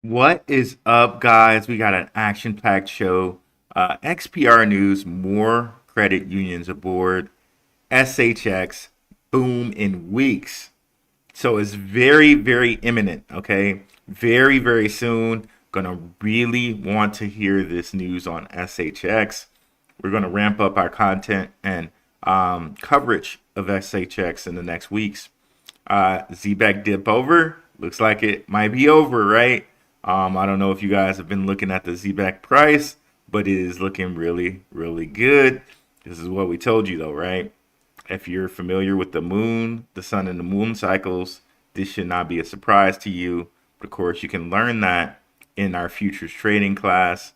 What is up, guys? We got an action-packed show. XPR news, more credit unions aboard. SHX, boom in weeks. So it's very, very imminent, okay? Very, very soon. Gonna really want to hear this news on SHX. We're gonna ramp up our content and coverage of SHX in the next weeks. Zebec dip over. Looks like it might be over, right? I don't know if you guys have been looking at the Zebec price, but it is looking really, really good. This is what we told you, though, right? If you're familiar with the moon, the sun, and the moon cycles, this should not be a surprise to you. But of course, you can learn that in our futures trading class,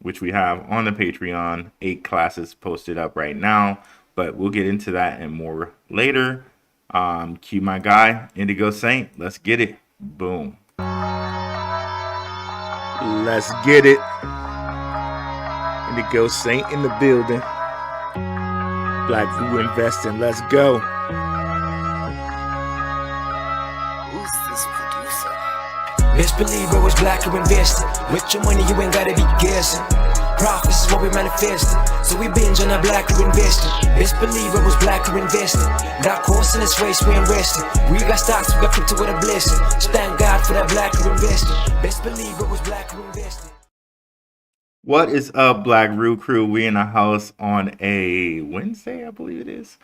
which we have on the Patreon. 8 classes posted up right now, but we'll get into that and more later. Cue my guy, Indigo Saint. Let's get it. Boom. Let's get it. Indigo Saint in the building. Blackrue Investing. Let's go. Who's this producer? Best believe it was Blackrue Investing. With your money, you ain't gotta be guessing. Profits is what we manifesting. So we binge on that Blackrue Investing. Best believe it was Blackrue Investing. That course in this race, we ain't resting. We got stocks, we got crypto with a blessing. So thank God for that Blackrue Investing. Best believe it was Blackrue Investing. What is up, Blackrue crew? We in the house on a Wednesday, I believe it is.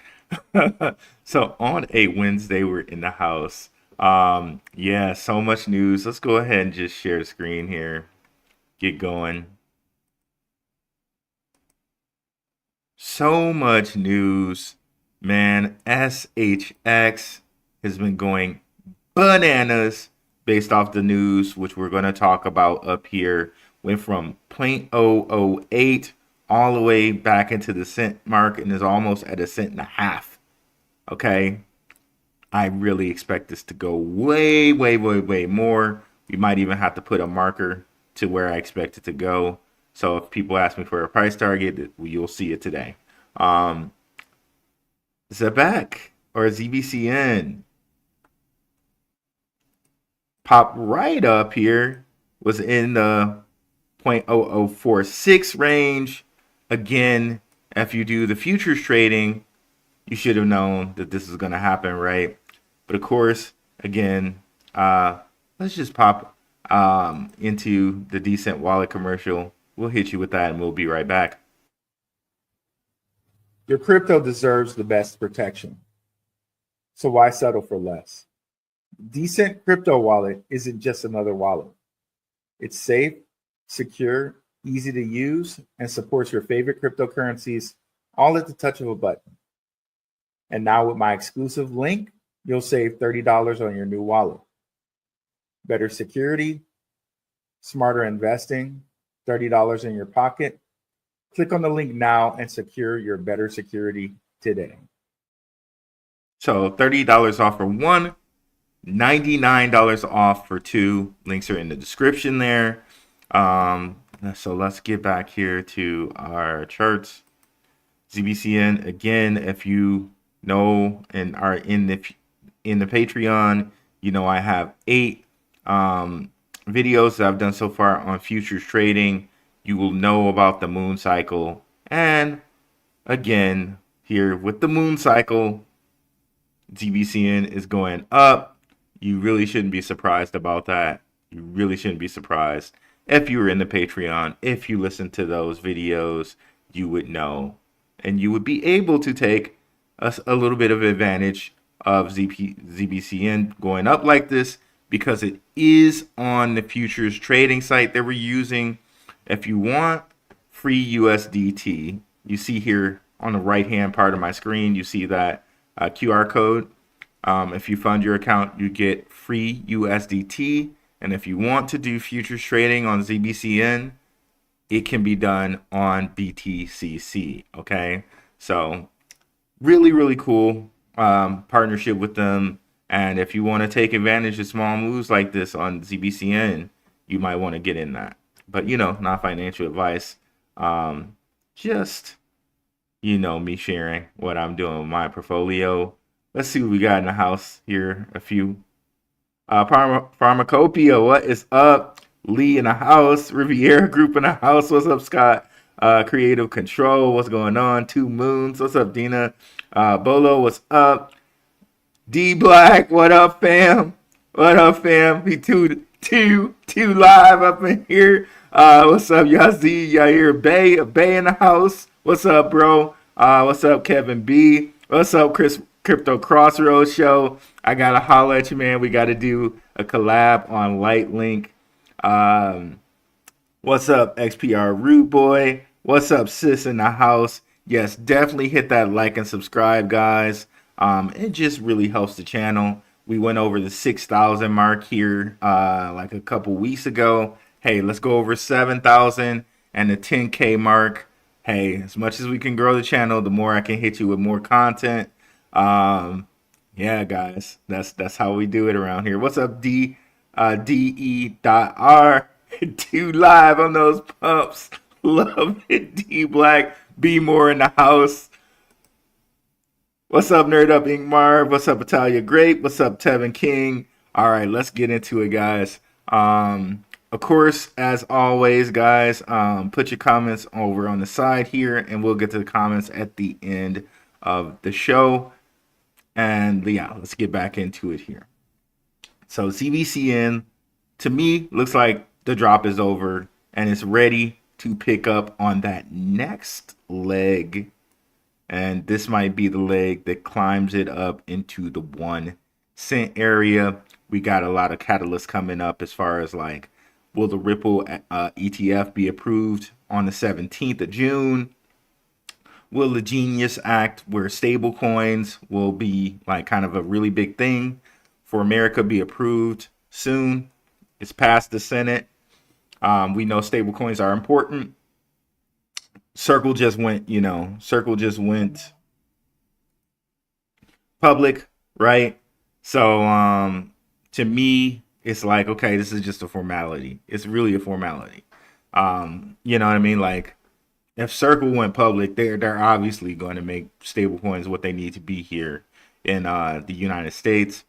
So on a Wednesday, we're in the house. Yeah, so much news. Let's go ahead and just share the screen here. Get going. So much news, man. SHX has been going bananas based off the news, which we're going to talk about up here. Went from 0.008 all the way back into the cent mark and is almost at a cent and a half. Okay. I really expect this to go way, way, way, way more. We might even have to put a marker to where I expect it to go. So if people ask me for a price target, you'll see it today. Zebec or ZBCN popped right up here, was in the 0.0046 range. Again, if you do the futures trading, you should have known that this is going to happen, right? But of course, again, let's just pop into the DCENT Wallet commercial. We'll hit you with that and we'll be right back. Your crypto deserves the best protection. So why settle for less? DCENT Crypto Wallet isn't just another wallet. It's safe, secure, easy to use, and supports your favorite cryptocurrencies all at the touch of a button. And now with my exclusive link, you'll save $30 on your new wallet. Better security, smarter investing, $30 in your pocket. Click on the link now and secure your better security today. So $30 off for one, $99 off for two. Links are in the description there. So let's get back here to our charts. ZBCN, again, if you know and are in the Patreon, you know I have 8 videos that I've done so far on futures trading. You will know about the moon cycle. And again, here with the moon cycle, ZBCN is going up. You really shouldn't be surprised about that. You really shouldn't be surprised. If you were in the Patreon, if you listen to those videos, you would know. And you would be able to take a little bit of advantage of ZBCN going up like this because it is on the futures trading site that we're using. If you want free USDT, you see here on the right-hand part of my screen, you see that QR code. If you fund your account, you get free USDT. And if you want to do futures trading on ZBCN, it can be done on BTCC. Okay, so really, really cool partnership with them. And if you want to take advantage of small moves like this on ZBCN, you might want to get in that. But, you know, not financial advice. Just, you know, me sharing what I'm doing with my portfolio. Let's see what we got in the house here. A few Pharmacopoeia, what is up? Lee in the house. Riviera Group in the house. What's up, Scott? Creative Control, what's going on? Two Moons, what's up, Dina? Bolo, what's up? D Black, what up, fam? What up, fam? He two live up in here. What's up, Yazzie? Yair Bay in the house. What's up, bro? What's up, Kevin B? What's up, Chris? Crypto Crossroads Show. I gotta holla at you, man. We gotta do a collab on Lightlink. What's up, XPR Root Boy? What's up, sis in the house? Yes, definitely hit that like and subscribe, guys. It just really helps the channel. We went over the 6,000 mark here like a couple weeks ago. Hey, let's go over 7,000 and the 10K mark. Hey, as much as we can grow the channel, the more I can hit you with more content. Yeah, guys, that's how we do it around here. What's up, DE.R? Two live on those pumps. Love it, D Black. Be more in the house. What's up, Nerd Up Ink Marv? What's up, Italia Grape? What's up, Tevin King? All right, let's get into it, guys. Of course, as always, guys, put your comments over on the side here, and we'll get to the comments at the end of the show. And yeah, let's get back into it here. So ZBCN, to me, looks like the drop is over and it's ready to pick up on that next leg. And this might be the leg that climbs it up into the 1 cent area. We got a lot of catalysts coming up as far as like, will the Ripple ETF be approved on the 17th of June? Will the Genius Act, where stable coins will be like kind of a really big thing for America, be approved soon? It's passed the Senate. We know stable coins are important. Circle just went public, right? So to me, it's like, okay, this is just a formality. It's really a formality. You know what I mean? Like, if Circle went public, they're obviously going to make stablecoins what they need to be here in the United States.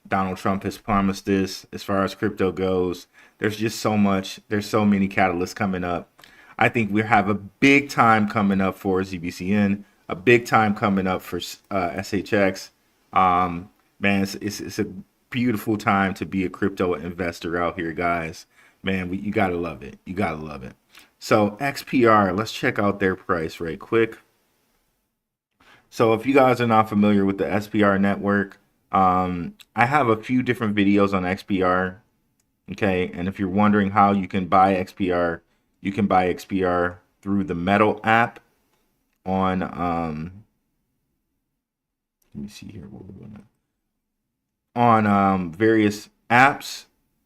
Donald Trump has promised this as far as crypto goes. There's just so much. There's so many catalysts coming up. I think we have a big time coming up for ZBCN, a big time coming up for SHX. Man, it's a beautiful time to be a crypto investor out here, guys. Man, you got to love it. You got to love it. So XPR, let's check out their price right quick. So if you guys are not familiar with the SPR network, I have a few different videos on XPR. Okay, and if you're wondering how you can buy XPR, you can buy XPR through the Metal app on let me see here what we're gonna on various apps.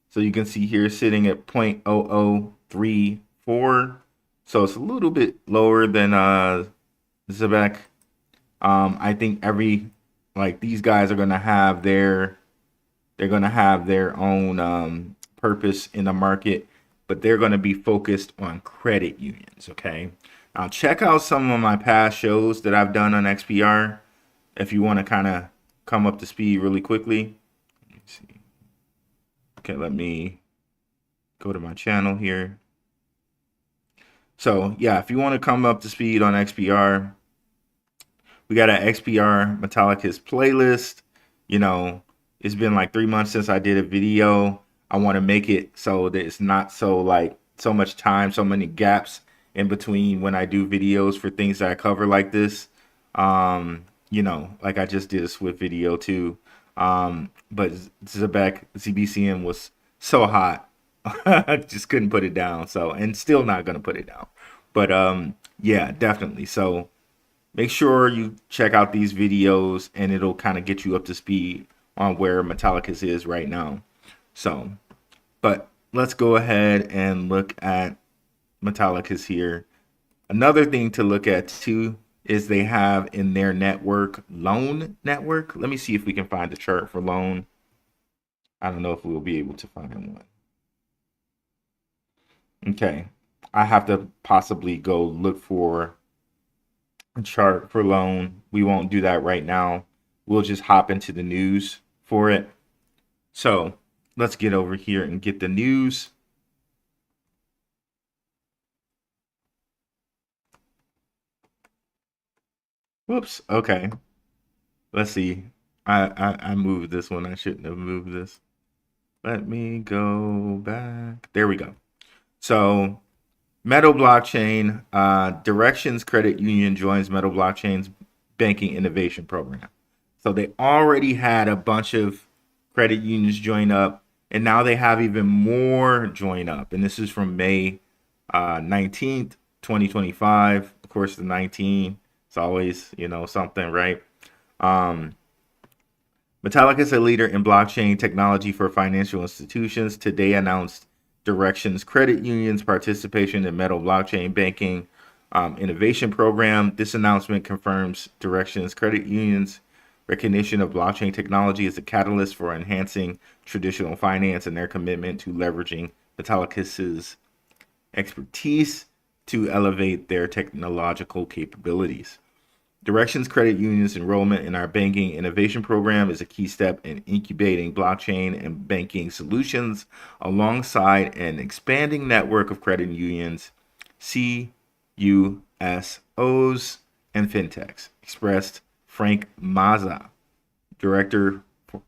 So you can see here sitting at 0.0034. So it's a little bit lower than Zebec. I think these guys are gonna have their own purpose in the market, but they're gonna be focused on credit unions. Okay. Now check out some of my past shows that I've done on XPR if you want to kind of come up to speed really quickly. Let me see. Okay, let me go to my channel here. So yeah, if you want to come up to speed on XPR, we got an XPR Metallicus playlist. You know, it's been like 3 months since I did a video. I want to make it so that it's not so much time, so many gaps in between when I do videos for things that I cover like this. You know, like I just did a Swift video too. But Zebec, ZBCN was so hot. I just couldn't put it down. So, and still not going to put it down. But yeah, definitely. So make sure you check out these videos and it'll kind of get you up to speed on where Metallicus is right now. So, but let's go ahead and look at Metallicus here. Another thing to look at too is they have in their network, loan network. Let me see if we can find the chart for loan. I don't know if we'll be able to find one. Okay, I have to possibly go look for a chart for loan. We won't do that right now. We'll just hop into the news for it. So let's get over here and get the news. Whoops. Okay. Let's see. I moved this one. I shouldn't have moved this. Let me go back. There we go. So Metal Blockchain, Directions Credit Union joins Metal Blockchain's banking innovation program. So they already had a bunch of credit unions join up, and now they have even more join up. And this is from May 19th, 2025. Of course, the 19, it's always, something, right? Metallica is a leader in blockchain technology for financial institutions. Today announced Directions Credit Union's participation in Metal Blockchain Banking Innovation Program. This announcement confirms Directions Credit Union's recognition of blockchain technology as a catalyst for enhancing traditional finance and their commitment to leveraging Metallica's expertise to elevate their technological capabilities. Directions Credit Union's enrollment in our banking innovation program is a key step in incubating blockchain and banking solutions alongside an expanding network of credit unions, CUSOs, and fintechs, expressed Frank Mazza, Director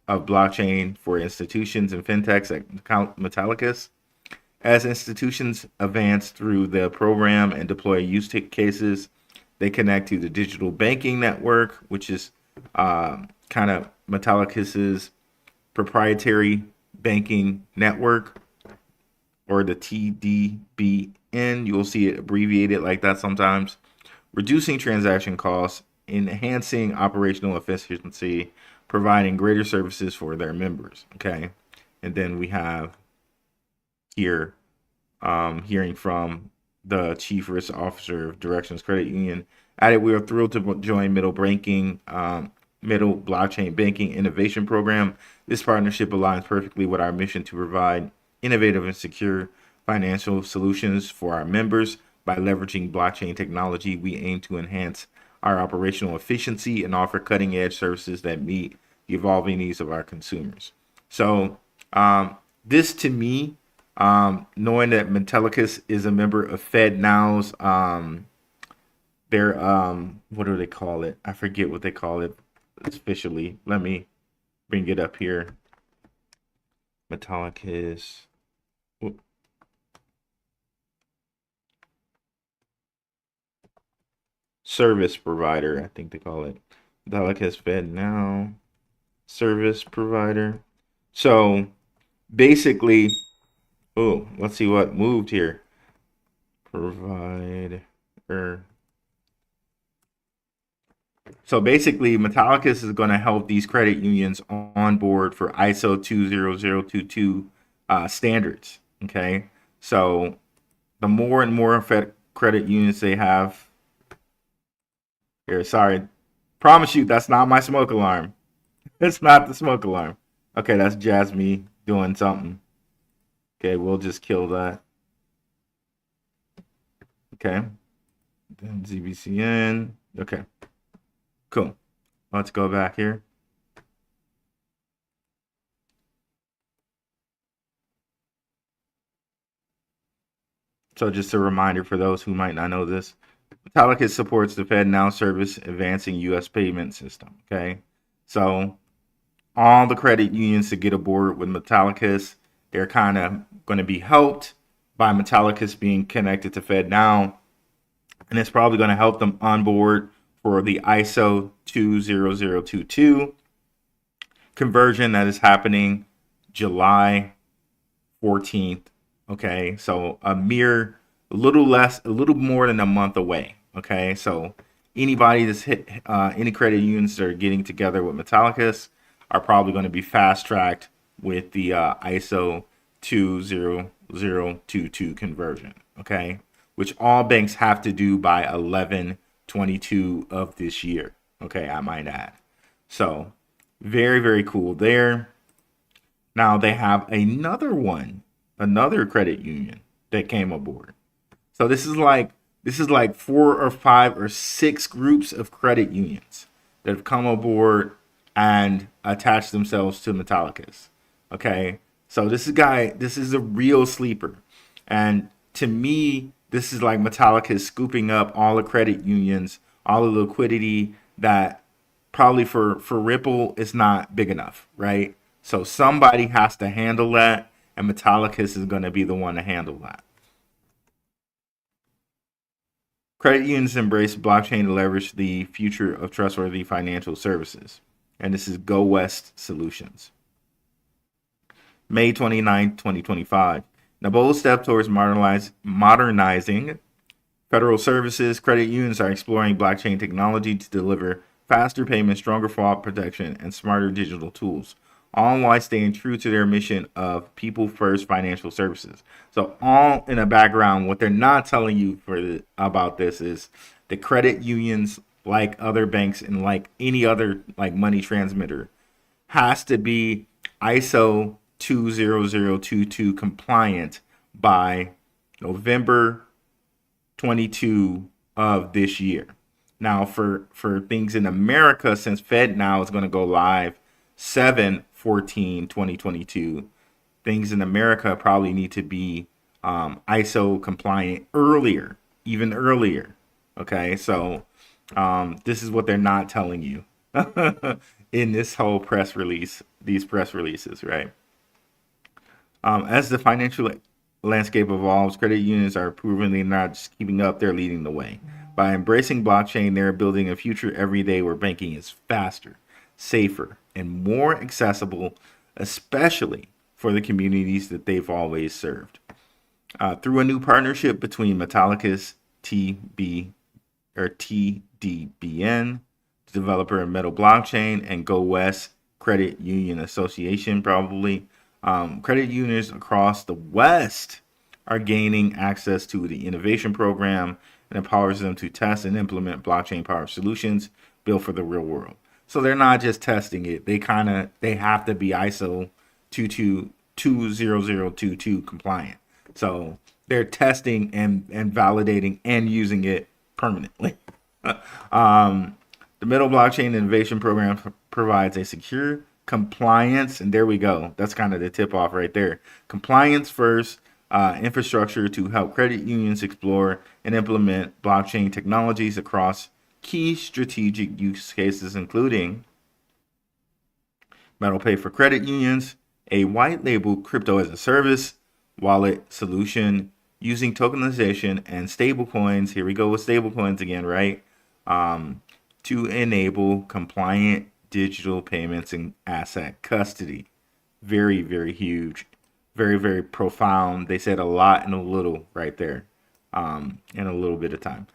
of Blockchain for Institutions and Fintechs at Metallicus. As institutions advance through the program and deploy use cases, they connect to the digital banking network, which is kind of Metallicus's proprietary banking network, or the TDBN. You'll see it abbreviated like that sometimes, reducing transaction costs, enhancing operational efficiency, providing greater services for their members. Okay. And then we have here hearing from the Chief Risk Officer of Directions Credit Union. Added, we are thrilled to join Middle Blockchain Banking Innovation Program. This partnership aligns perfectly with our mission to provide innovative and secure financial solutions for our members. By leveraging blockchain technology, we aim to enhance our operational efficiency and offer cutting-edge services that meet the evolving needs of our consumers. So this, to me, knowing that Metallicus is a member of FedNow's, their what do they call it? I forget what they call it officially. Let me bring it up here. Metallicus. Service provider, I think they call it. Metallicus FedNow service provider. So basically, oh, let's see what moved here. Provider. So basically, Metallicus is going to help these credit unions on board for ISO 20022 standards. Okay, so the more and more credit unions they have. Here, sorry, promise you that's not my smoke alarm. It's not the smoke alarm. Okay, that's Jasmine doing something. Okay, we'll just kill that. Okay. Then ZBCN. Okay. Cool. Let's go back here. So just a reminder for those who might not know this, Metallicus supports the FedNow service, advancing U.S. payment system. Okay. So all the credit unions to get aboard with Metallicus, they're kind of going to be helped by Metallicus being connected to FedNow, and it's probably going to help them onboard for the ISO 20022 conversion that is happening July 14th. Okay, so a little more than a month away. Okay, so anybody that's hit any credit unions that are getting together with Metallicus are probably going to be fast tracked with the ISO 20022 conversion. Okay, which all banks have to do by 11/22 of this year. Okay, I might add. So very, very cool there. Now they have another credit union that came aboard. So this is like 4 or 5 or 6 groups of credit unions that have come aboard and attached themselves to Metallicus. Okay, So this is a real sleeper. And to me, this is like Metallica scooping up all the credit unions, all the liquidity that probably for Ripple is not big enough, right? So somebody has to handle that, and Metallica is going to be the one to handle that. Credit unions embrace blockchain to leverage the future of trustworthy financial services. And this is Go West Solutions. May 29, 2025. In a bold step towards modernizing federal services, credit unions are exploring blockchain technology to deliver faster payments, stronger fraud protection, and smarter digital tools, all while staying true to their mission of people first financial services. So all in the background, what they're not telling you about this is the credit unions, like other banks and like any other like money transmitter, has to be ISO 20022 compliant by November 22 of this year. Now for things in America, since FedNow is going to go live 7/14/2022, things in America probably need to be ISO compliant earlier, even earlier. Okay, so this is what they're not telling you in this whole press release, these press releases, right? As the financial landscape evolves, credit unions are proving they're not just keeping up, they're leading the way. By embracing blockchain, they're building a future every day where banking is faster, safer, and more accessible, especially for the communities that they've always served. Through a new partnership between Metallica's TDBN, the developer of Metal Blockchain, and Go West Credit Union Association, probably, credit unions across the West are gaining access to the innovation program and empowers them to test and implement blockchain-powered solutions built for the real world. So they're not just testing it; they have to be ISO 20022 compliant. So they're testing and validating and using it permanently. The Metal Blockchain Innovation Program provides a secure compliance, and there we go. That's kind of the tip off right there. Compliance first infrastructure to help credit unions explore and implement blockchain technologies across key strategic use cases, including Metal Pay for credit unions, a white label crypto as a service wallet solution using tokenization and stablecoins. Here we go with stablecoins again, right? To enable compliant digital payments and asset custody. Very, very huge. Very, very profound. They said a lot and a little right there in a little bit of time.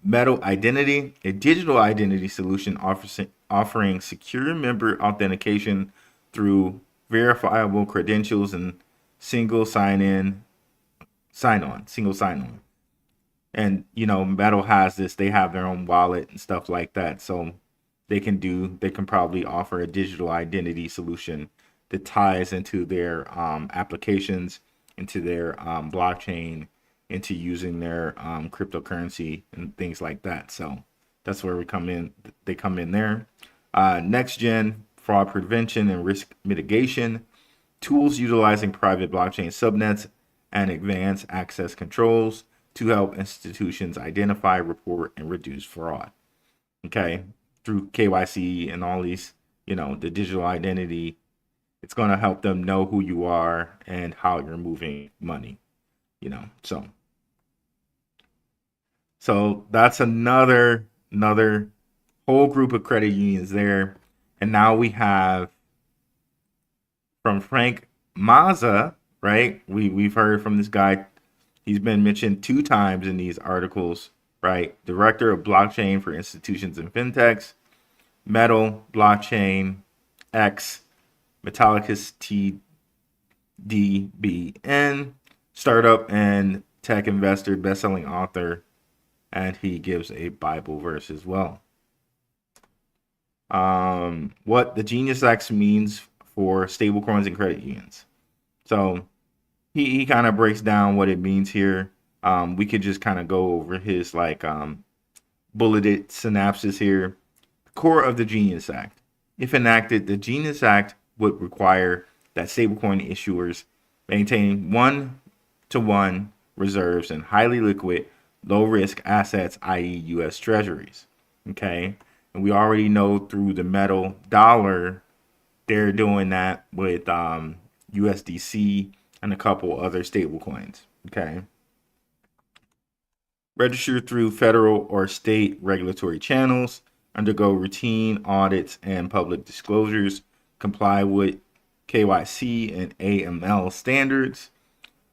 Metal Identity, a digital identity solution offering secure member authentication through verifiable credentials and single sign-on. And, you know, Metal has this, they have their own wallet and stuff like that. So they can probably offer a digital identity solution that ties into their applications, into their blockchain, into using their cryptocurrency and things like that. So that's where we come in. They come in there. Next gen fraud prevention and risk mitigation tools utilizing private blockchain subnets and advanced access controls to help institutions identify, report, and reduce fraud. Okay, through KYC and all these, you know, the digital identity, it's going to help them know who you are and how you're moving money, you know. So that's another whole group of credit unions there. And now we have from Frank Mazza, right? We've heard from this guy. He's been mentioned 2 times in these articles, right? Director of Blockchain for Institutions and Fintechs, Metal Blockchain X, Metallica's TDBN, startup and tech investor, best-selling author, and he gives a Bible verse as well. What the Genius Act means for stablecoins and credit unions. So he kind of breaks down what it means here. We could just kind of go over his bulleted synopsis here. The core of the Genius Act. If enacted, the Genius Act would require that stablecoin issuers maintain one-to-one reserves in highly liquid, low-risk assets, i.e. U.S. Treasuries. Okay, and we already know through the metal dollar, they're doing that with USDC and a couple other stablecoins. Okay. Register through federal or state regulatory channels, undergo routine audits and public disclosures, comply with KYC and AML standards,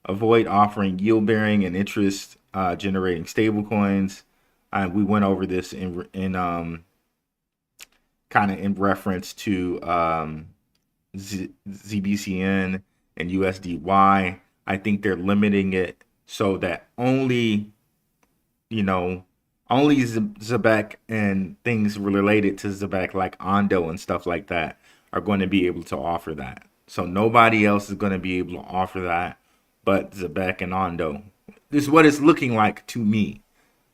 avoid offering yield-bearing and interest-generating stablecoins. We went over this in kind of in reference to ZBCN and USDY. I think they're limiting it so that only Zebec and things related to Zebec like Ondo and stuff like that are going to be able to offer that. So nobody else is going to be able to offer that but Zebec and Ondo. This is what it's looking like to me,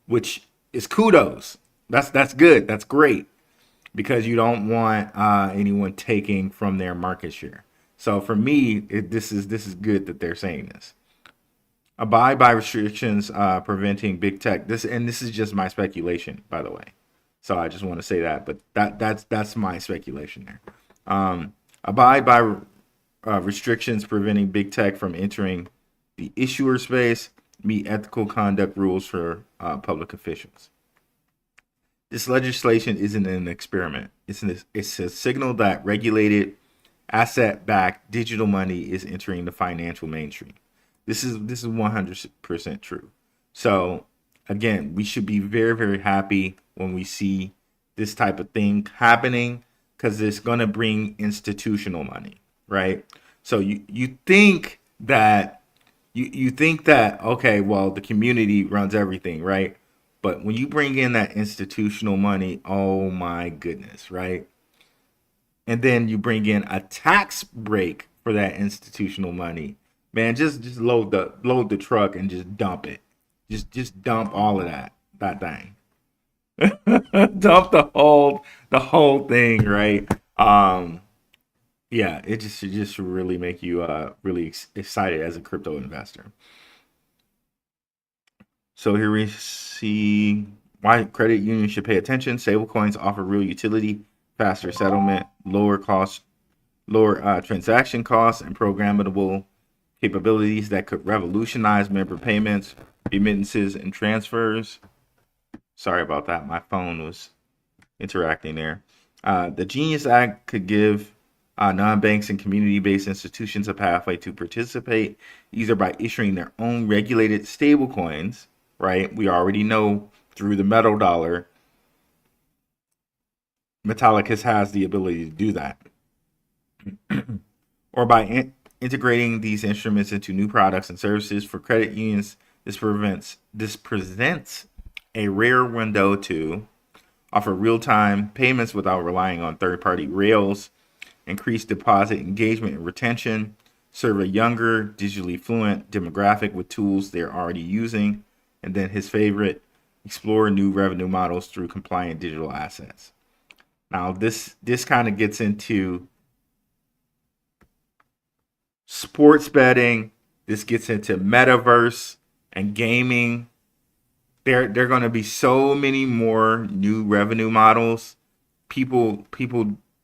which is kudos. That's good. That's great, because you don't want anyone taking from their market share. So for me, this is good that they're saying this. Abide by restrictions preventing big tech. This is just my speculation, by the way. So I just want to say that, but that's my speculation there. Abide by restrictions preventing big tech from entering the issuer space. Meet ethical conduct rules for public officials. This legislation isn't an experiment. It's a signal that regulated, asset-backed digital money is entering the financial mainstream. This is 100% true. So again, we should be very, very happy when we see this type of thing happening, because it's going to bring institutional money, right? So you think that okay, well, the community runs everything, right? But when you bring in that institutional money, oh my goodness, right? And then you bring in a tax break for that institutional money. Man, just load the truck and just dump it. Just dump all of that thing. Dump the whole thing, right? Yeah, it just really make you really excited as a crypto investor. So here we see why credit unions should pay attention. Stablecoins offer real utility, faster settlement, lower transaction costs, and programmable capabilities that could revolutionize member payments, remittances, and transfers. Sorry about that. My phone was interacting there. The Genius Act could give non-banks and community-based institutions a pathway to participate, either by issuing their own regulated stablecoins, right? We already know through the metal dollar, Metallicus has the ability to do that. Or by integrating these instruments into new products and services for credit unions. This presents a rare window to offer real-time payments without relying on third-party rails, increase deposit engagement and retention, serve a younger, digitally fluent demographic with tools they're already using, and then his favorite, explore new revenue models through compliant digital assets. Now, this kind of gets into sports betting. This gets into metaverse and gaming. There are going to be so many more new revenue models. People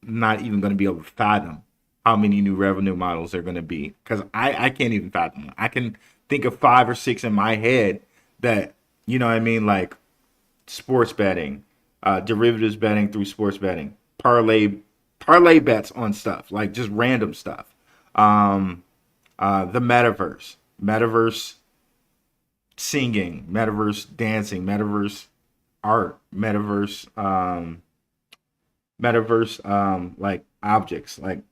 not even going to be able to fathom how many new revenue models there are going to be, because I can't even fathom them. I can think of 5 or 6 in my head that, you know what I mean, like sports betting, derivatives betting through sports betting, parlay bets on stuff, like just random stuff. The metaverse singing, metaverse dancing, metaverse art, metaverse like objects, like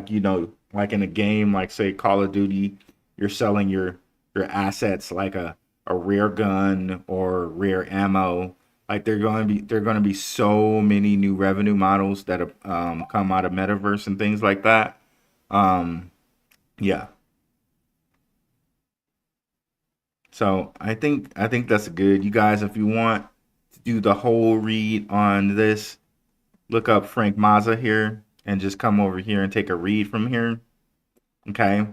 you know, like in a game, like say Call of Duty, you're selling your assets like a rare gun or rare ammo. Like they're going to be so many new revenue models that have come out of metaverse and things like that. Yeah. So I think that's good. You guys, if you want to do the whole read on this, look up Frank Mazza here and just come over here and take a read from here. Okay.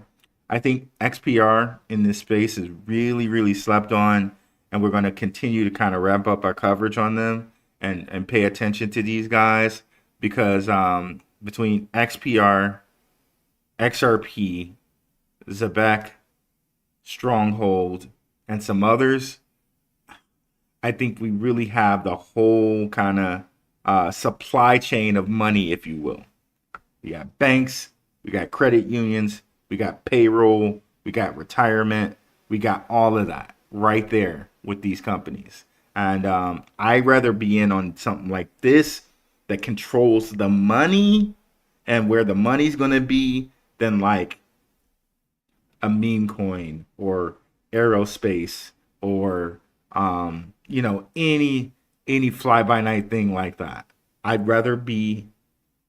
I think XPR in this space is really, really slept on, and we're going to continue to kind of ramp up our coverage on them and pay attention to these guys because between XPR, XRP, Zebec, Stronghold, and some others, I think we really have the whole kind of supply chain of money, if you will. We got banks, we got credit unions, we got payroll, we got retirement, we got all of that right there with these companies. And I'd rather be in on something like this that controls the money and where the money's going to be than like a meme coin or aerospace or any fly by night thing like that. I'd rather be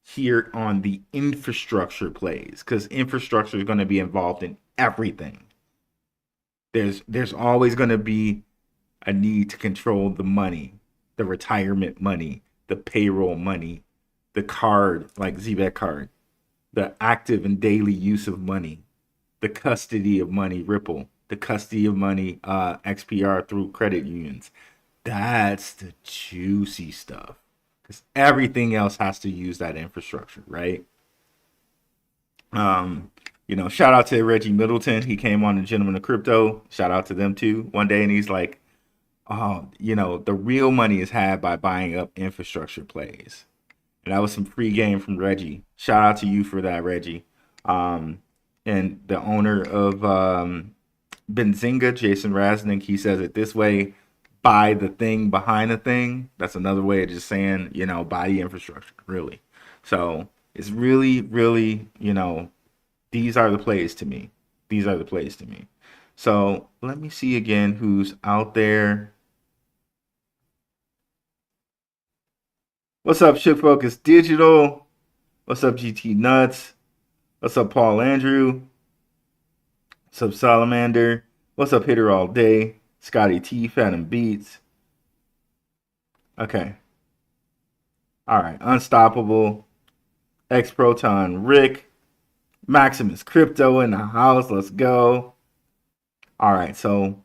here on the infrastructure plays because infrastructure is going to be involved in everything. There's always going to be a need to control the money, the retirement money, the payroll money, the card like Zebec card, the active and daily use of money, the custody of money Ripple, the custody of money XPR through credit unions. That's the juicy stuff because everything else has to use that infrastructure, right? Shout out to Reggie Middleton. He came on the Gentleman of Crypto. Shout out to them too one day, and he's like, "Oh, the real money is had by buying up infrastructure plays." And that was some free game from Reggie. Shout out to you for that, Reggie. And the owner of Benzinga, Jason Raznick, he says it this way: buy the thing behind the thing. That's another way of just saying, buy the infrastructure, really. So it's really, really, these are the plays to me. These are the plays to me. So let me see again who's out there. What's up, Shook Focus Digital? What's up, GT Nuts? What's up, Paul Andrew? What's up, Salamander? What's up, Hitter All Day? Scotty T, Phantom Beats. Okay. All right. Unstoppable. X Proton Rick. Maximus Crypto in the house. Let's go. All right. So,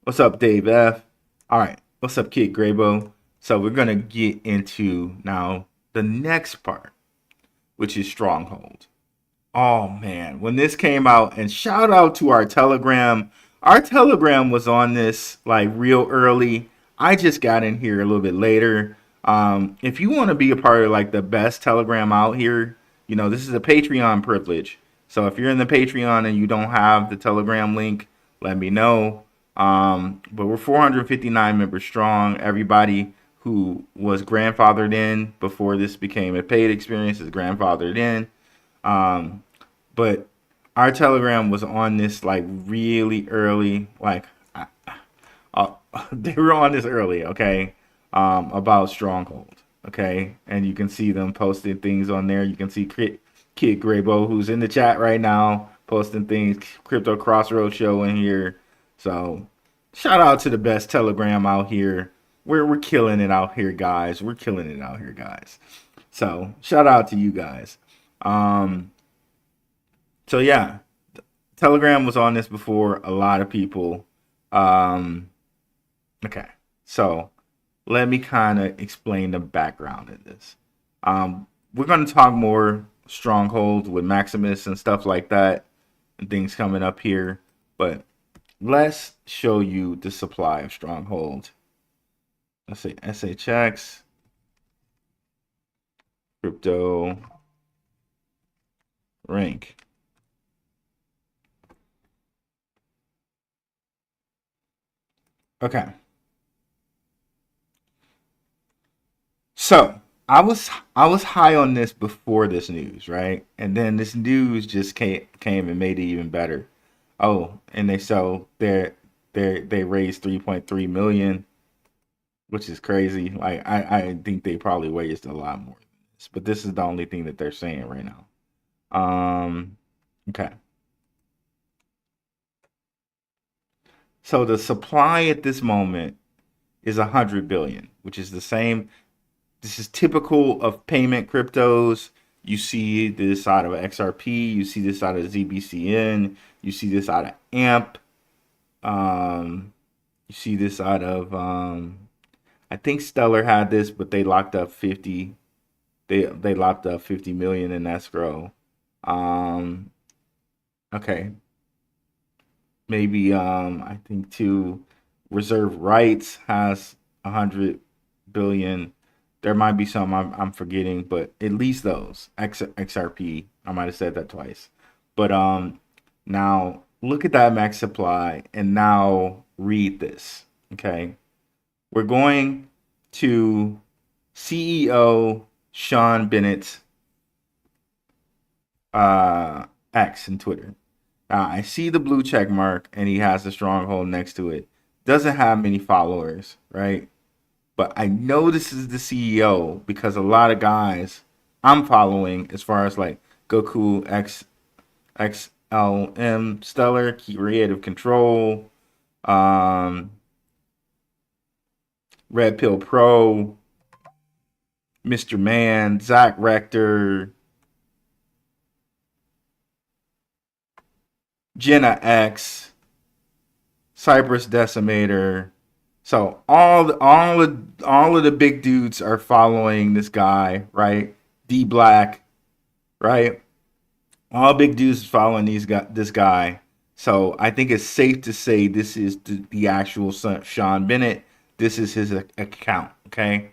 what's up, Dave F? All right. What's up, Kid Graybo? So, we're going to get into now the next part, which is Stronghold. Oh, man. When this came out, and shout out to our Telegram. Our Telegram was on this like real early. I just got in here a little bit later. If you want to be a part of like the best Telegram out here, this is a Patreon privilege. So if you're in the Patreon and you don't have the Telegram link, let me know. But we're 459 members strong. Everybody who was grandfathered in before this became a paid experience is grandfathered in. But our Telegram was on this like really early, like they were on this early, okay, about Stronghold, okay, and you can see them posting things on there. You can see Kid Graybo, who's in the chat right now, posting things. Crypto Crossroads show in here. So shout out to the best Telegram out here. We're killing it out here, guys. We're killing it out here, guys. So shout out to you guys. So yeah, Telegram was on this before a lot of people. Okay, so let me kind of explain the background of this. We're going to talk more Stronghold with Maximus and stuff like that and things coming up here. But let's show you the supply of Stronghold. Let's say SHX, crypto, rank. Okay. So I was high on this before this news, right? And then this news just came and made it even better. Oh, and they raised 3.3 million, which is crazy. Like I think they probably raised a lot more than this, but this is the only thing that they're saying right now. Okay. So the supply at this moment is 100 billion, which is the same. This is typical of payment cryptos. You see this out of XRP. You see this out of ZBCN. You see this out of AMP. You see this out of I think Stellar had this, but they locked up 50. They locked up 50 million in escrow. Okay. Maybe I think too Reserve Rights has 100 billion. There might be some I'm forgetting, but at least those XRP. I might have said that twice. But now look at that max supply and now read this. Okay. We're going to CEO Sean Bennett's X in Twitter. Now I see the blue check mark and he has a stronghold next to it. Doesn't have many followers, right? But I know this is the CEO because a lot of guys I'm following, as far as like Goku XLM Stellar, Creative Control, Red Pill Pro, Mr. Man, Zach Rector, Jenna X, Cypress Decimator. So all of the big dudes are following this guy, right? D Black, right? All big dudes following this guy. So I think it's safe to say this is the actual Sean Bennett. This is his account, okay?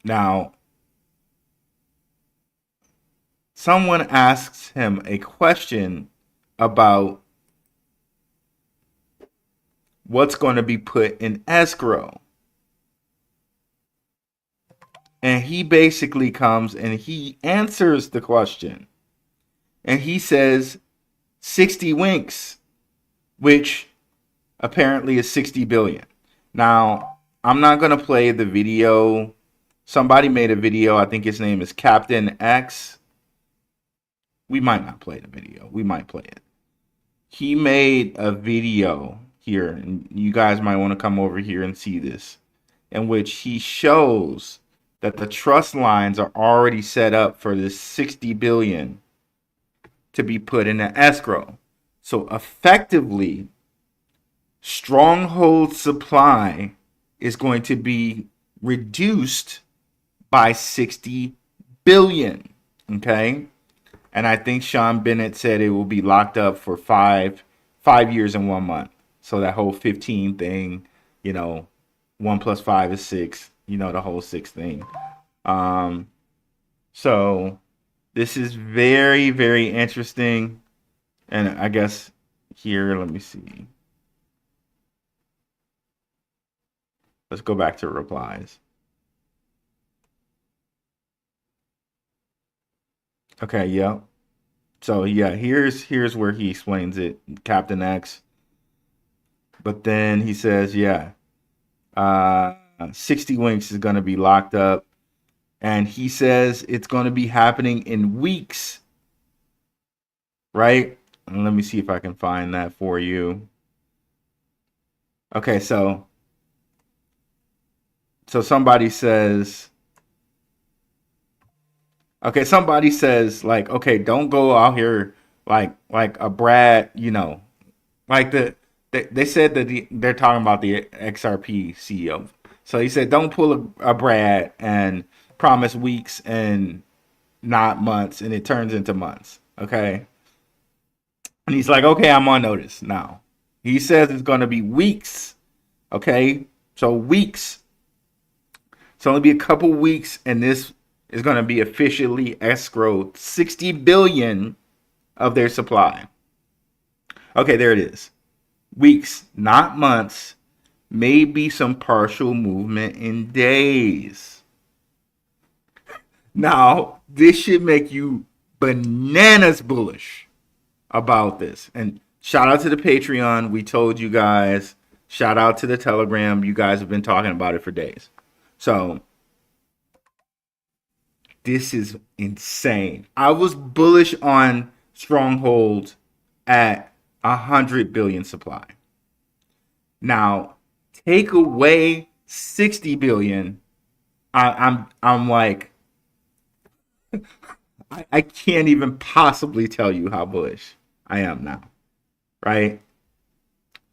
Now, someone asks him a question about what's going to be put in escrow. And he basically comes and he answers the question. And he says 60 winks, which apparently is 60 billion. Now, I'm not going to play the video. Somebody made a video. I think his name is Captain X. We might not play the video. We might play it. He made a video here, and you guys might want to come over here and see this, in which he shows that the trust lines are already set up for this 60 billion to be put in an escrow. So effectively, stronghold supply is going to be reduced by 60 billion. Okay? And I think Sean Bennett said it will be locked up for five years and 1 month. So that whole 15 thing, 1 plus 5 is 6, the whole 6 thing. So this is very, very interesting. And I guess here, let me see. Let's go back to replies. Okay, yeah. So yeah, here's where he explains it, Captain X. But then he says, 60 winks is going to be locked up. And he says it's going to be happening in weeks. Right? And let me see if I can find that for you. Okay, so somebody says, like, okay, don't go out here like a Brad, like they said that they're talking about the XRP CEO. So he said, don't pull a Brad and promise weeks and not months, and it turns into months. Okay. And he's like, okay, I'm on notice now. He says it's going to be weeks. Okay. So weeks. It's only be a couple weeks, and this is going to be officially escrowed 60 billion of their supply. Okay, there it is. Weeks, not months. Maybe some partial movement in days. Now, this should make you bananas bullish about this. And shout out to the Patreon. We told you guys. Shout out to the Telegram. You guys have been talking about it for days. So, this is insane. I was bullish on Stronghold at 100 billion supply. Now, take away 60 billion. I'm like, I can't even possibly tell you how bullish I am now, right?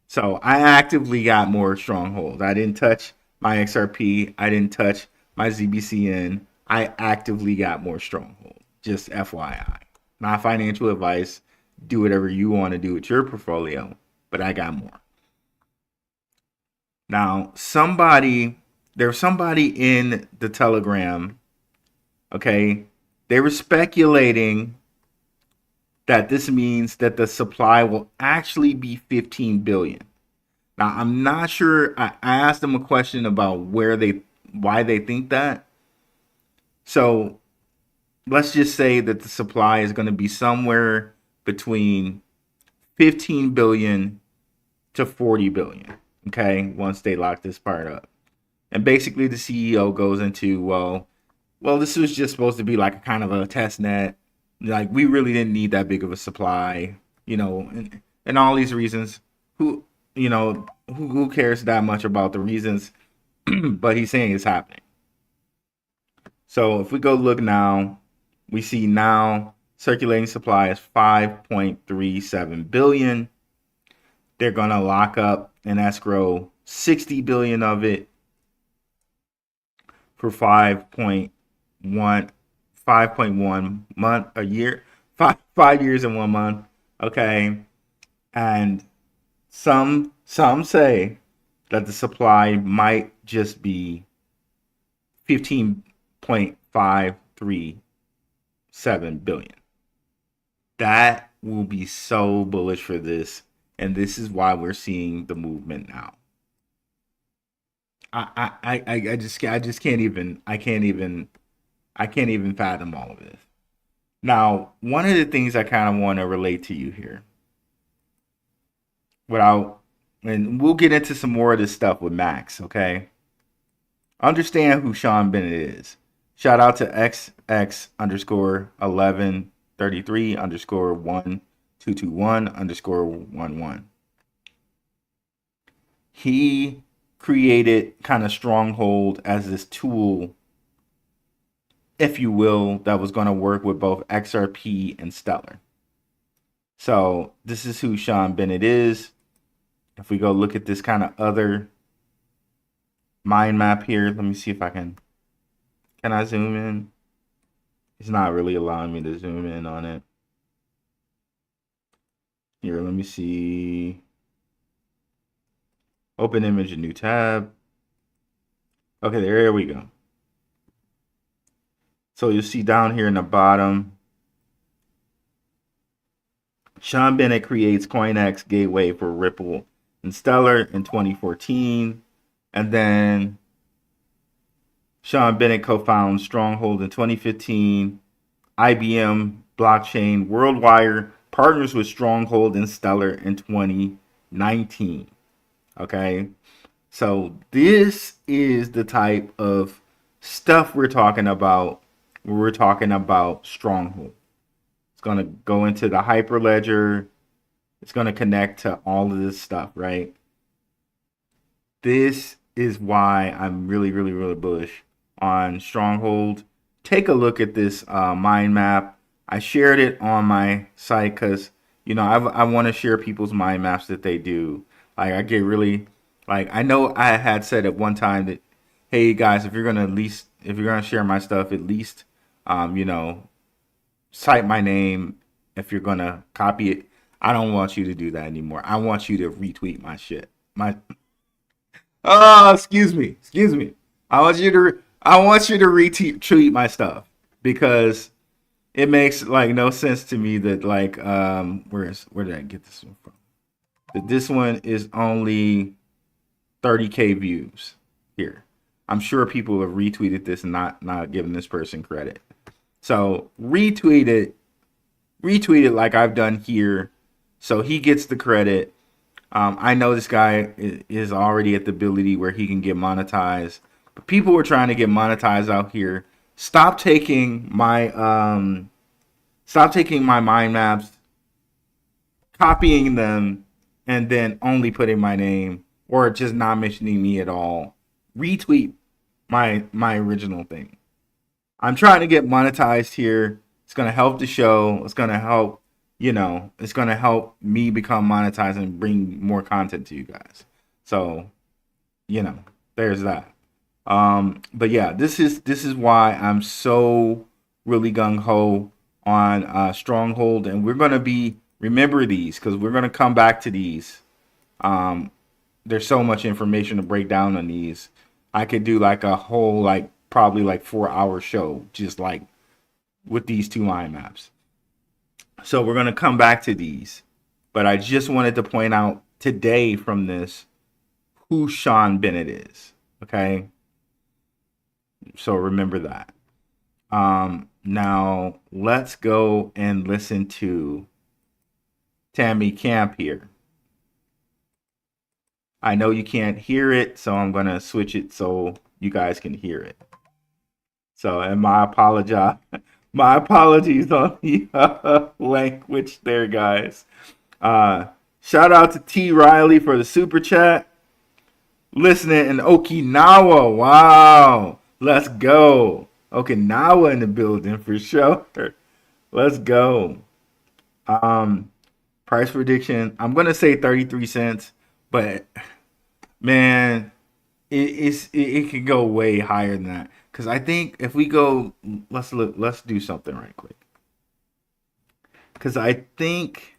So I actively got more strongholds. I didn't touch my XRP. I didn't touch my ZBCN. I actively got more strongholds. Just FYI. Not financial advice. Do whatever you want to do with your portfolio, but I got more. Now, there's somebody in the Telegram, okay? They were speculating that this means that the supply will actually be 15 billion. Now, I'm not sure. I asked them a question about why they think that. So let's just say that the supply is going to be somewhere between 15 billion to 40 billion. Okay, once they lock this part up. And basically the CEO goes into, well, this was just supposed to be like a kind of a test net. Like, we really didn't need that big of a supply, and all these reasons. Who cares that much about the reasons? But he's saying it's happening. So if we go look now, we see now circulating supply is 5.37 billion. They're going to lock up and escrow 60 billion of it for 5.1 month a year, 5 years and 1 month. Okay. And some say that the supply might just be 15.537 billion. That will be so bullish for this, and this is why we're seeing the movement now. I just can't even fathom all of this. Now, one of the things I kind of want to relate to you here, and we'll get into some more of this stuff with Max, okay? Understand who Sean Bennett is. Shout out to XX_1133_1221_11. He created kind of Stronghold as this tool, if you will, that was going to work with both XRP and Stellar. So this is who Sean Bennett is. If we go look at this kind of other mind map here, let me see if I can I zoom in? It's not really allowing me to zoom in on it. Here, let me see. Open image, a new tab. Okay, there we go. So you'll see down here in the bottom, Sean Bennett creates CoinEx gateway for Ripple and Stellar in 2014. And then Sean Bennett co-founds Stronghold in 2015. IBM Blockchain Worldwire partners with Stronghold and Stellar in 2019. Okay, so this is the type of stuff we're talking about when we're talking about Stronghold. It's going to go into the Hyperledger. It's going to connect to all of this stuff, right? This is why I'm really, really, really bullish on Stronghold. Take a look at this mind map. I shared it on my site because, I want to share people's mind maps that they do. Like, I get really, I know I had said at one time that, hey guys, if you're gonna share my stuff, at least, cite my name. If you're gonna copy it, I don't want you to do that anymore. I want you to retweet my shit. Excuse me. I want you to retweet my stuff, because it makes no sense to me that where did I get this one from? That this one is only 30K views here. I'm sure people have retweeted this and not giving this person credit. So retweet it like I've done here, so he gets the credit. I know this guy is already at the ability where he can get monetized, but people were trying to get monetized out here. Stop taking my mind maps, copying them, and then only putting my name, or just not mentioning me at all. Retweet my original thing. I'm trying to get monetized here, It's going to help the show. It's going to help, it's going to help me become monetized and bring more content to you guys. So, there's that. But yeah, this is why I'm so really gung ho on Stronghold, and we're gonna remember these because we're gonna come back to these. There's so much information to break down on these. I could do like a whole probably 4-hour show just like with these two mind maps. So we're gonna come back to these, but I just wanted to point out today from this who Sean Bennett is. Okay. So remember that. Now let's go and listen to Tammy Camp here. I know you can't hear it, so I'm gonna switch it so you guys can hear it. So, and my apologies on the language there, guys. Shout out to T. Riley for the super chat. Listening in Okinawa. Wow. Let's go. Okinawa in the building for sure. Let's go. Price prediction. I'm gonna say 33 cents, but man, it could go way higher than that. Because I think if we go, let's do something right quick. Because I think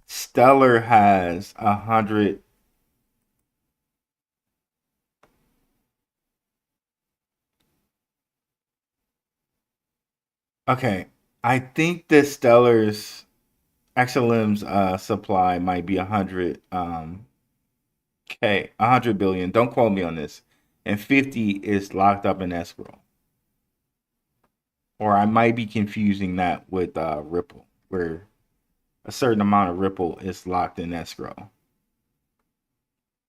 Stellar has 100. Okay, I think the Stellar's XLM's supply might be 100 100 billion. Don't quote me on this. And 50 is locked up in escrow. Or I might be confusing that with Ripple, where a certain amount of Ripple is locked in escrow.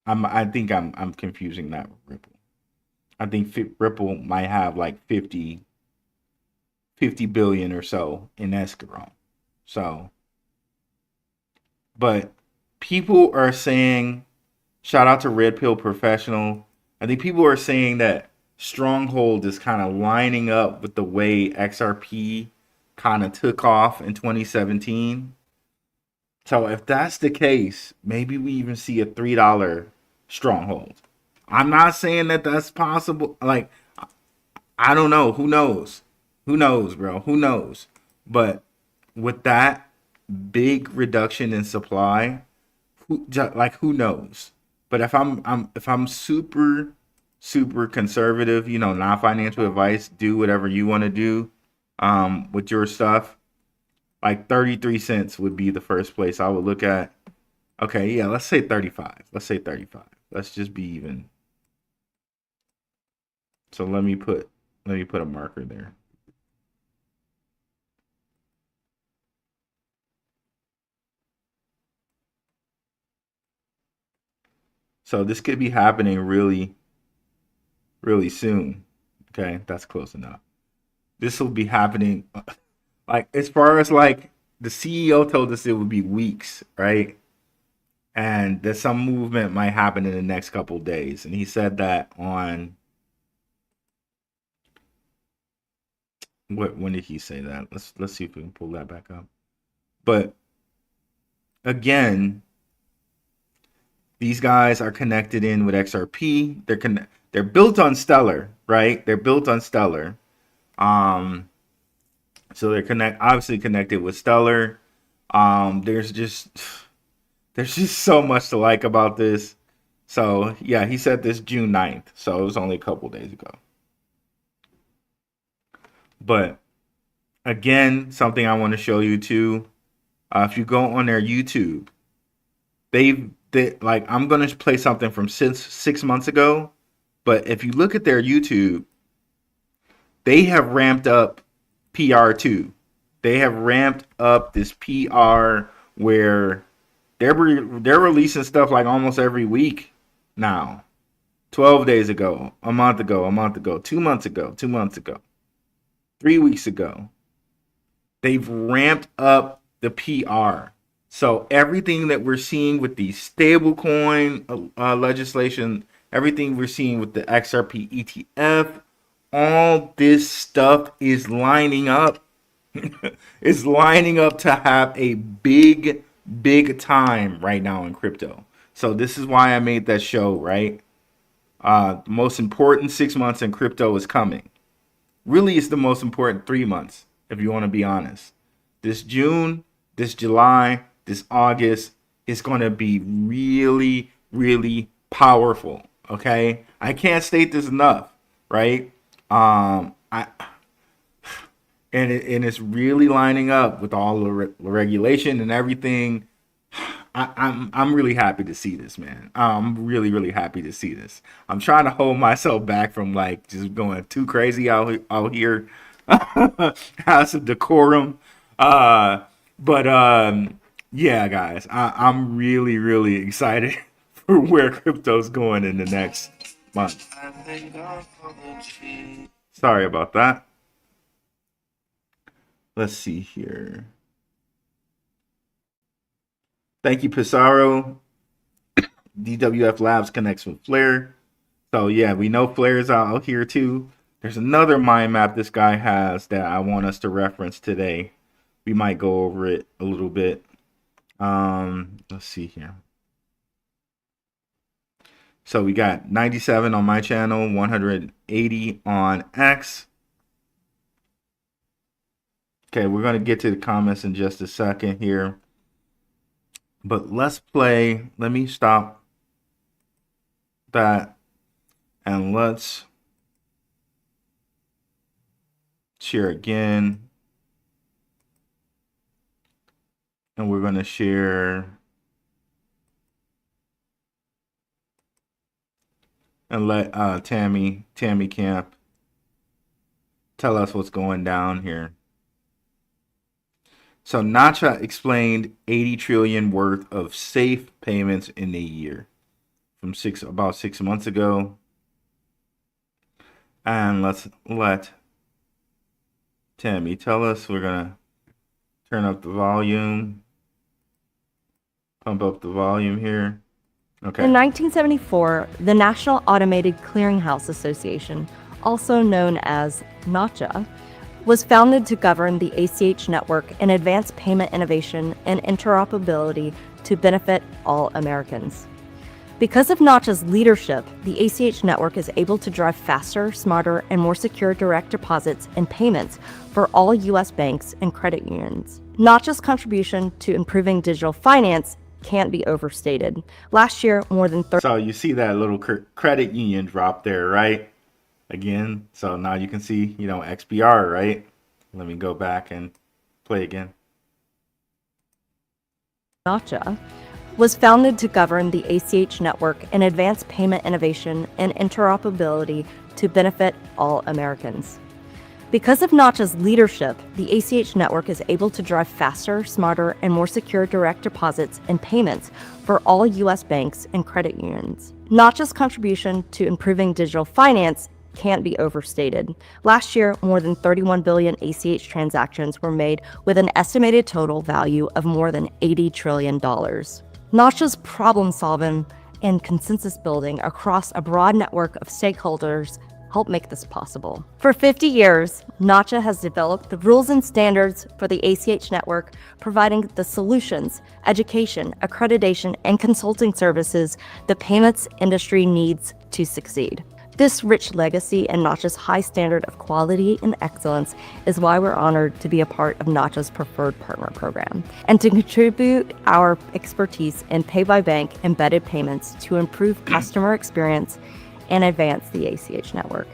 I think I'm confusing that with Ripple. I think Ripple might have like 50 billion or so in escrow. So, but people are saying, shout out to Red Pill Professional. I think people are saying that Stronghold is kind of lining up with the way XRP kind of took off in 2017. So if that's the case, maybe we even see a $3 Stronghold. I'm not saying that that's possible. Like, I don't know. Who knows? Who knows, bro? Who knows? But with that big reduction in supply, who knows? But if I'm super conservative, not financial advice, do whatever you want to do with your stuff. Like 33 cents would be the first place I would look at. Okay, yeah, let's say 35. Let's say 35. Let's just be even. So let me put a marker there. So this could be happening really, really soon. Okay, that's close enough. This will be happening, like as far as like the CEO told us it would be weeks, right? And that some movement might happen in the next couple of days. And he said that on when did he say that? Let's see if we can pull that back up. But again, these guys are connected in with XRP. They're built on Stellar, right? They're built on Stellar. So they're obviously connected with Stellar. There's just so much to like about this. So yeah, he said this June 9th. So it was only a couple days ago. But again, something I want to show you too. If you go on their YouTube, I'm going to play something from 6 months ago. But if you look at their YouTube, they have ramped up PR too. They have ramped up this PR where they're releasing stuff like almost every week now. 12 days ago, a month ago, 2 months ago, 3 weeks ago. They've ramped up the PR. So everything that we're seeing with the stablecoin legislation, everything we're seeing with the XRP ETF, all this stuff is lining up is lining up to have a big time right now in crypto. So this is why I made that show, right? The most important 6 months in crypto is coming. Really, it's the most important 3 months, if you want to be honest. This June, this July, this August is going to be really powerful. Okay, I can't state this enough, right? And it's really lining up with all the regulation and everything. I'm really happy to see this, man. I'm really happy to see this. I'm trying to hold myself back from like just going too crazy out here. Have some decorum. But yeah, guys, I'm really excited for where crypto's going in the next month. Sorry about that. Let's see here. Thank you, Pissarro. DWF Labs connects with Flare. So yeah, we know Flare's out here too. There's another mind map this guy has that I want us to reference today. We might go over it a little bit. Let's see here. So we got 97 on my channel, 180 on X. Okay, we're going to get to the comments in just a second here. But let's play. Let me stop that. And let's share again. And we're going to share. And let Tammy Camp tell us what's going down here. So Nacha explained 80 trillion worth of safe payments in a year from about 6 months ago. And let's let Tammy tell us. We're gonna turn up the volume, pump up the volume here. Okay. In 1974, the National Automated Clearinghouse Association, also known as NACHA, was founded to govern the ACH network and advance payment innovation and interoperability to benefit all Americans. Because of NACHA's leadership, the ACH network is able to drive faster, smarter, and more secure direct deposits and payments for all U.S. banks and credit unions. NACHA's contribution to improving digital finance can't be overstated. Last year, more than 30... So you see that little credit union drop there, right? Again, so now you can see, XPR, right? Let me go back and play again. NACHA was founded to govern the ACH network and advance payment innovation and interoperability to benefit all Americans. Because of NACHA's leadership, the ACH network is able to drive faster, smarter, and more secure direct deposits and payments for all U.S. banks and credit unions. NACHA's contribution to improving digital finance can't be overstated. Last year, more than 31 billion ACH transactions were made with an estimated total value of more than $80 trillion. NACHA's problem solving and consensus building across a broad network of stakeholders help make this possible. For 50 years, NACHA has developed the rules and standards for the ACH network, providing the solutions, education, accreditation, and consulting services the payments industry needs to succeed. This rich legacy and NACHA's high standard of quality and excellence is why we're honored to be a part of NACHA's Preferred Partner Program and to contribute our expertise in pay-by-bank embedded payments to improve customer experience and advance the ACH network.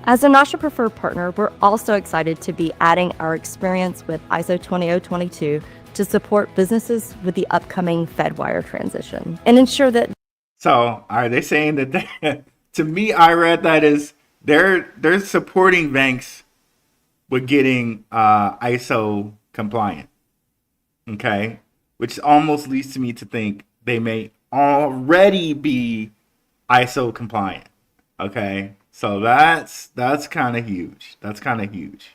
As a NACHA Preferred Partner, we're also excited to be adding our experience with ISO 20022 to support businesses with the upcoming FedWire transition and ensure that... So are they saying that they... To me, I read that as they're supporting banks with getting ISO compliant. Okay, which almost leads to me to think they may already be ISO compliant. Okay, so that's kind of huge. That's kind of huge.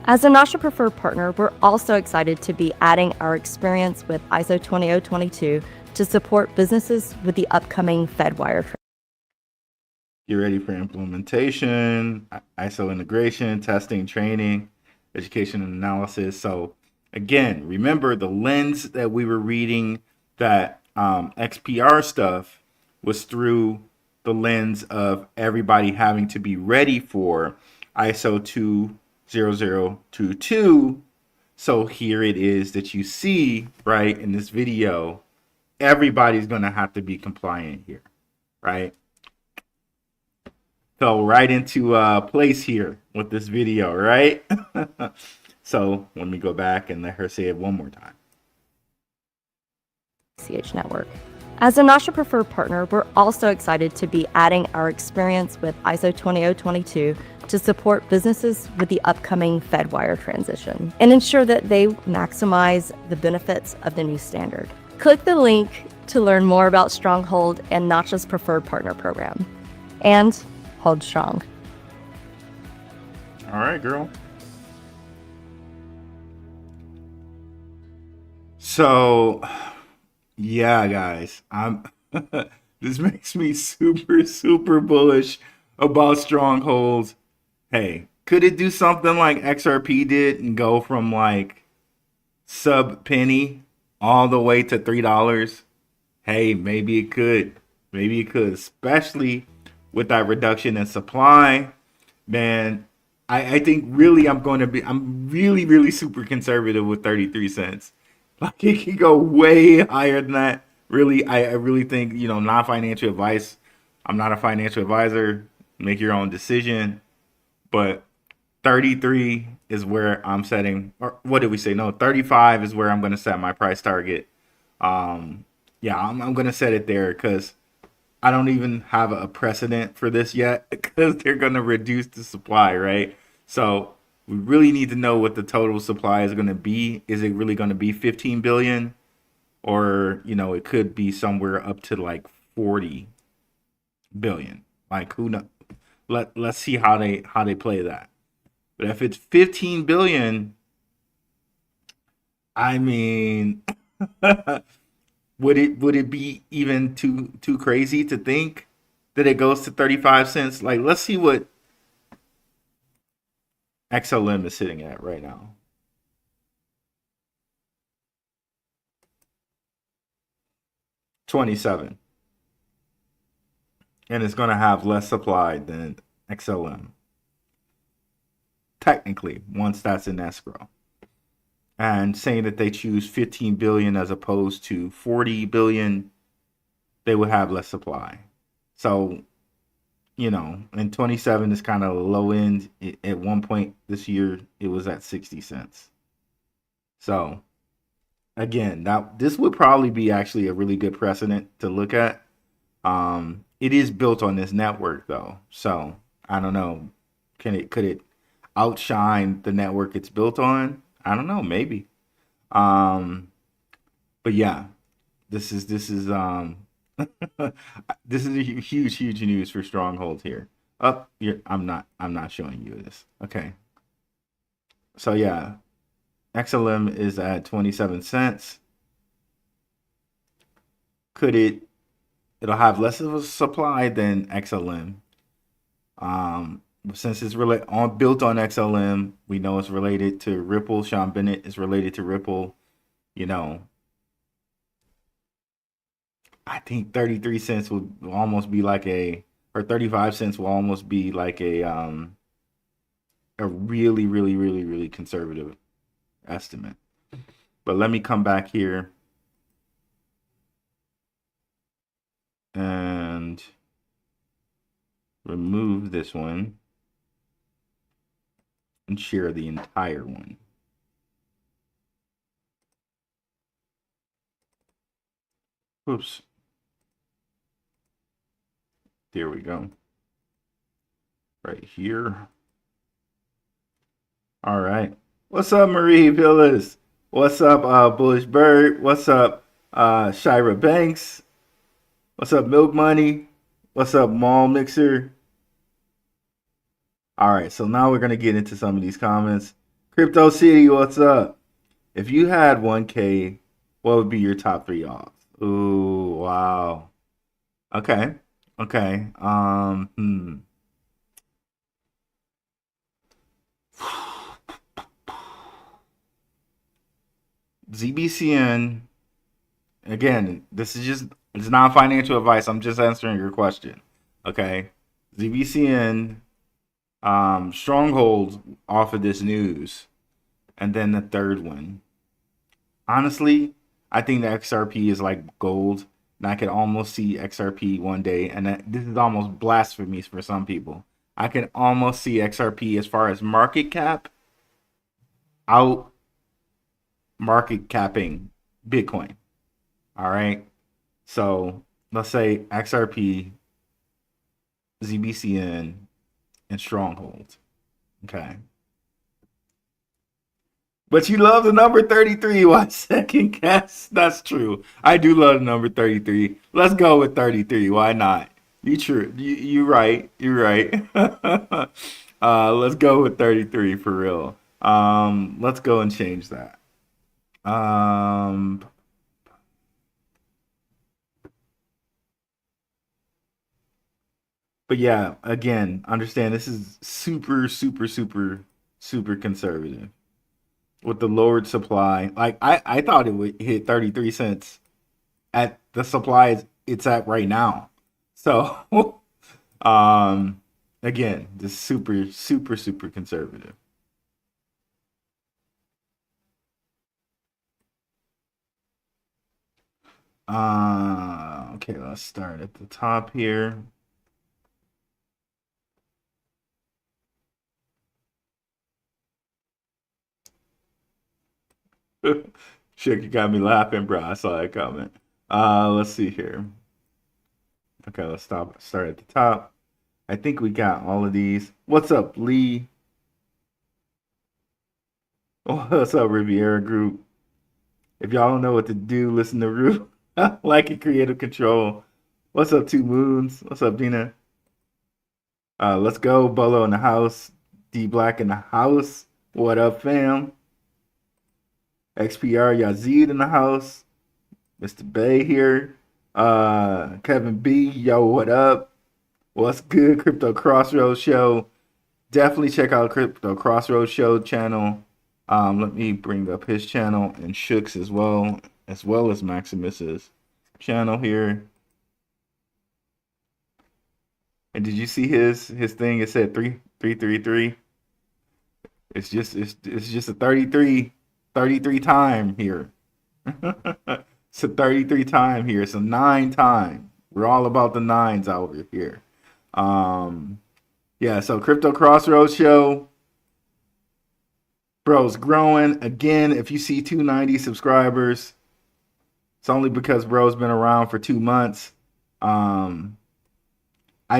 As a NACHA Preferred Partner, we're also excited to be adding our experience with ISO 20022 to support businesses with the upcoming FedWire transition. Get ready for implementation, ISO integration, testing, training, education and analysis. So again, remember the lens that we were reading, that XPR stuff was through the lens of everybody having to be ready for ISO 20022. So here it is that you see right in this video, everybody's going to have to be compliant here, right? Fell right into place here with this video, right? So let me go back and let her say it one more time. ACH network. As a NACHA preferred partner, we're also excited to be adding our experience with ISO 20022 to support businesses with the upcoming Fedwire transition and ensure that they maximize the benefits of the new standard. Click the link to learn more about Stronghold and NACHA's preferred partner program. And hold strong. All right, girl. So, yeah, guys, this makes me super bullish about Strongholds. Hey, could it do something like XRP did and go from like sub penny all the way to $3? Hey, maybe it could. Maybe it could, especially with that reduction in supply. Man, I think really I'm really super conservative with 33 cents. Like it can go way higher than that. Really, I really think, non-financial advice. I'm not a financial advisor. Make your own decision. But 33 is where I'm setting, or what did we say? No, 35 is where I'm going to set my price target. I'm going to set it there because I don't even have a precedent for this yet because they're going to reduce the supply, right? So we really need to know what the total supply is going to be. Is it really going to be 15 billion? Or, it could be somewhere up to like 40 billion. Like, who knows? Let's see how they play that. But if it's 15 billion, I mean, would it be even too crazy to think that it goes to 35 cents? Like, let's see what XLM is sitting at right now. $27. And it's going to have less supply than XLM. Technically, once that's in escrow. And saying that they choose 15 billion as opposed to 40 billion, they would have less supply. So, and 27 is kind of low end. At one point this year, it was at 60 cents. So, again, this would probably be actually a really good precedent to look at. It is built on this network though, so I don't know. Could it outshine the network it's built on? I don't know, maybe. But yeah, this is this is a huge news for Stronghold here. I'm not showing you this. Okay. So yeah, XLM is at 27 cents. It'll have less of a supply than XLM. Since it's built on XLM, we know it's related to Ripple. Sean Bennett is related to Ripple. I think 33 cents will almost be like or 35 cents will almost be like a really conservative estimate. But let me come back here and remove this one and share the entire one. Oops. There we go. Right here. All right. What's up, Marie Villas? What's up, Bullish Bird? What's up, Shira Banks? What's up, Milk Money? What's up, Mall Mixer? All right, so now we're going to get into some of these comments. Crypto City, what's up? If you had 1K, what would be your top 3 odds? Ooh, wow. Okay. Okay. ZBCN. Again, this is just, it's not financial advice. I'm just answering your question. Okay. ZBCN stronghold off of this news. And then the third one. Honestly, I think the XRP is like gold. And I could almost see XRP one day. And this is almost blasphemy for some people. I can almost see XRP as far as market cap out market capping Bitcoin. All right. So let's say XRP, ZBCN, and Stronghold. Okay. But you love the number 33. Why second guess? That's true. I do love the number 33. Let's go with 33. Why not? You true. You right. You're right. Let's go with 33 for real. Let's go and change that. But yeah, again, understand this is super, super, super, super conservative with the lowered supply. Like I thought it would hit 33 cents at the supply it's at right now. So again, just super, super, super conservative. Okay, let's start at the top here. Shit, you got me laughing, bro. I saw that comment. Let's see here. Okay, let's start at the top. I think we got all of these. What's up, Lee? What's up, Riviera Group? If y'all don't know what to do, listen to Rue. Like it, creative control. What's up, Two Moons? What's up, Dina? Let's go. Bolo in the house. D Black in the house. What up, fam? XPR Yazid in the house. Mr. Bay here. Kevin B, yo, what up? What's good? Crypto Crossroads Show. Definitely check out Crypto Crossroads Show channel. Let me bring up his channel and Shook's as well as Maximus's channel here. And did you see his thing? It said 3333. It's just a 33 time here. It's a 33 time here. It's a 9 time. We're all about the nines over here. Yeah, so Crypto Crossroads Show. Bro's growing. Again, if you see 290 subscribers, it's only because bro's been around for 2 months. I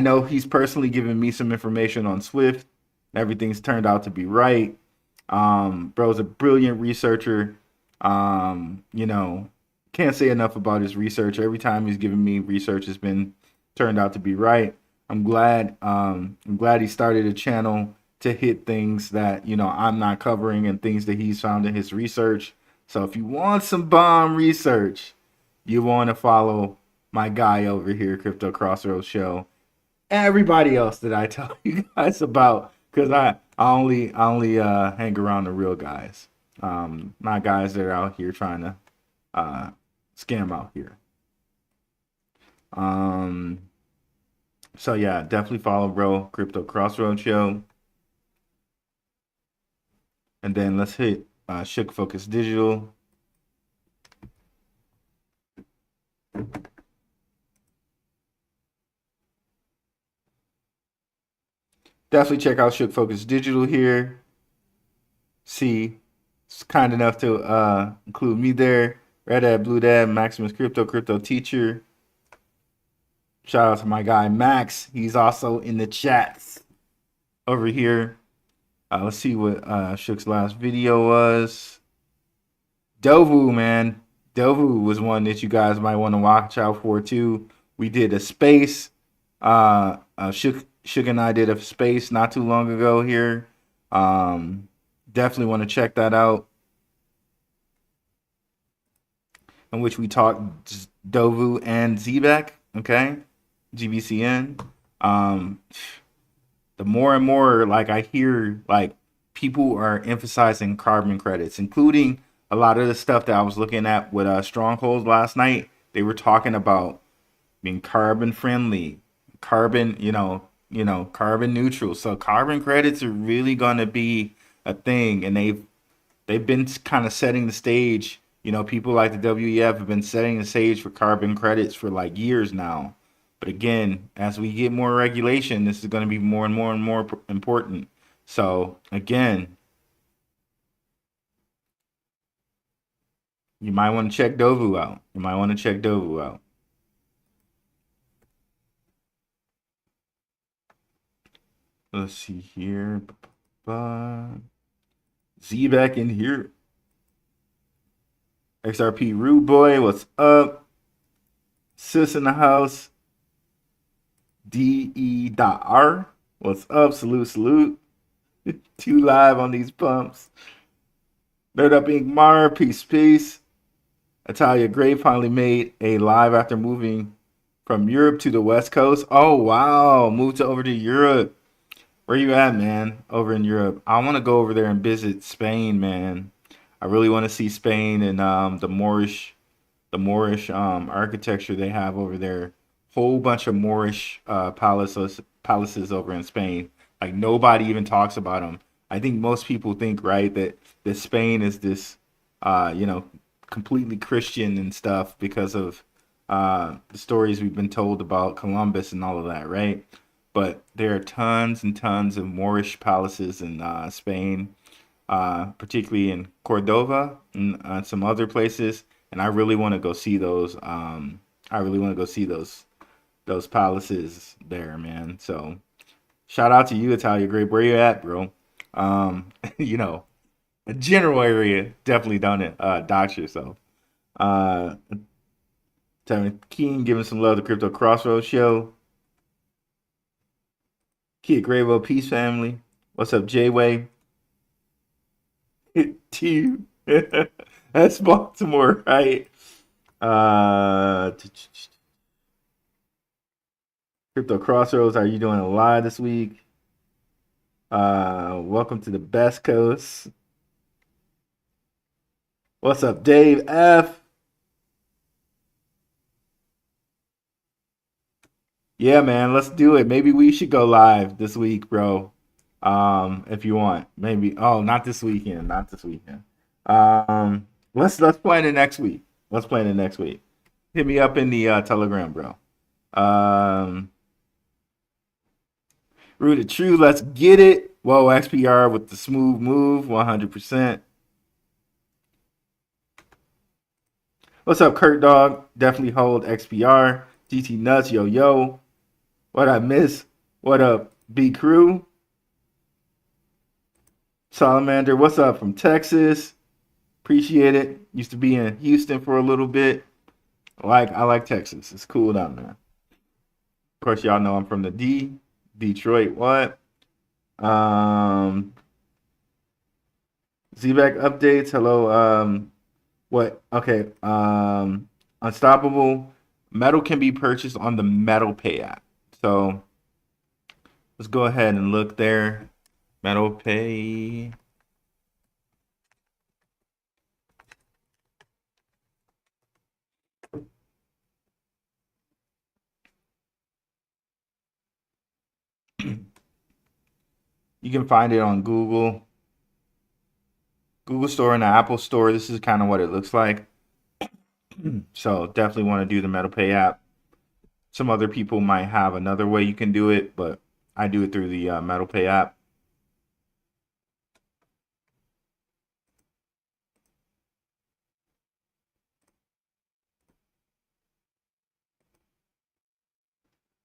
know he's personally given me some information on Swift. Everything's turned out to be right. Bro's a brilliant researcher. You know, can't say enough about his research. Every time he's given me research has been turned out to be right. I'm glad he started a channel to hit things that, you know, I'm not covering and things that he's found in his research. So if you want some bomb research, you want to follow my guy over here, Crypto Crossroads Show. Everybody else that I tell you guys about, because I only hang around the real guys, not guys that are out here trying to scam out here. So yeah, definitely follow bro, Crypto Crossroads Show. And then let's hit Shook Focus Digital. Definitely check out Shook Focus Digital here. See, it's kind enough to include me there. Red Dad, Blue Dad, Maximus Crypto Teacher. Shout out to my guy Max. He's also in the chats over here. Let's see what Shook's last video was. Dovu, man. Dovu was one that you guys might want to watch out for too. We did a space. Shook and I did a space not too long ago here. Definitely want to check that out. In which we talked Dovu and Zebec. Okay. ZBCN. The more and more like I hear like people are emphasizing carbon credits, including a lot of the stuff that I was looking at with Stronghold last night. They were talking about being carbon friendly, carbon, carbon neutral. So carbon credits are really going to be a thing, and they've been kind of setting the stage. People like the WEF have been setting the stage for carbon credits for like years now. But again, as we get more regulation, this is going to be more and more and more important. So again, you might want to check Dovu out. Let's see here. Zebec in here. XRP Rude Boy, what's up? Sis in the house. DE.R. What's up? Salute. 2 live on these pumps. Nerd Up Ink Mar, peace. Italia Gray finally made a live after moving from Europe to the West Coast. Oh, wow. Moved over to Europe. Where you at, man? Over in Europe. I want to go over there and visit Spain, man. I really want to see Spain and the Moorish architecture they have over there. Whole bunch of Moorish palaces over in Spain. Like nobody even talks about them. I think most people think, right, that Spain is this completely Christian and stuff because of the stories we've been told about Columbus and all of that, right? But there are tons and tons of Moorish palaces in Spain, particularly in Cordova and some other places. And I really want to go see those. Those palaces there, man. So shout out to you, Italia Grape. Where you at, bro? A general area, definitely don't dox yourself. Tevin Keen giving some love to Crypto Crossroads Show. Kid Gravo, peace family. What's up, J-Way? T. That's Baltimore, right? Crypto Crossroads, are you doing a live this week? Welcome to the best coast. What's up, Dave F? Yeah, man, let's do it. Maybe we should go live this week, bro. If you want, maybe. Oh, not this weekend. Let's plan it next week. Hit me up in the Telegram, bro. Rooted True, let's get it. Whoa, XPR with the smooth move, 100%. What's up, Kurt Dog? Definitely hold XPR. GT Nuts, yo. What I miss? What up, B Crew? Salamander, what's up from Texas? Appreciate it. Used to be in Houston for a little bit. I like Texas. It's cool down there. Of course, y'all know I'm from the D. Detroit, what? Zebec updates. Hello. What? Okay. Unstoppable. Metal can be purchased on the Metal Pay app. So let's go ahead and look there. Metal Pay. You can find it on Google Store and the Apple Store. This is kind of what it looks like. So definitely want to do the Metal Pay app. Some other people might have another way you can do it, but I do it through the Metal Pay app.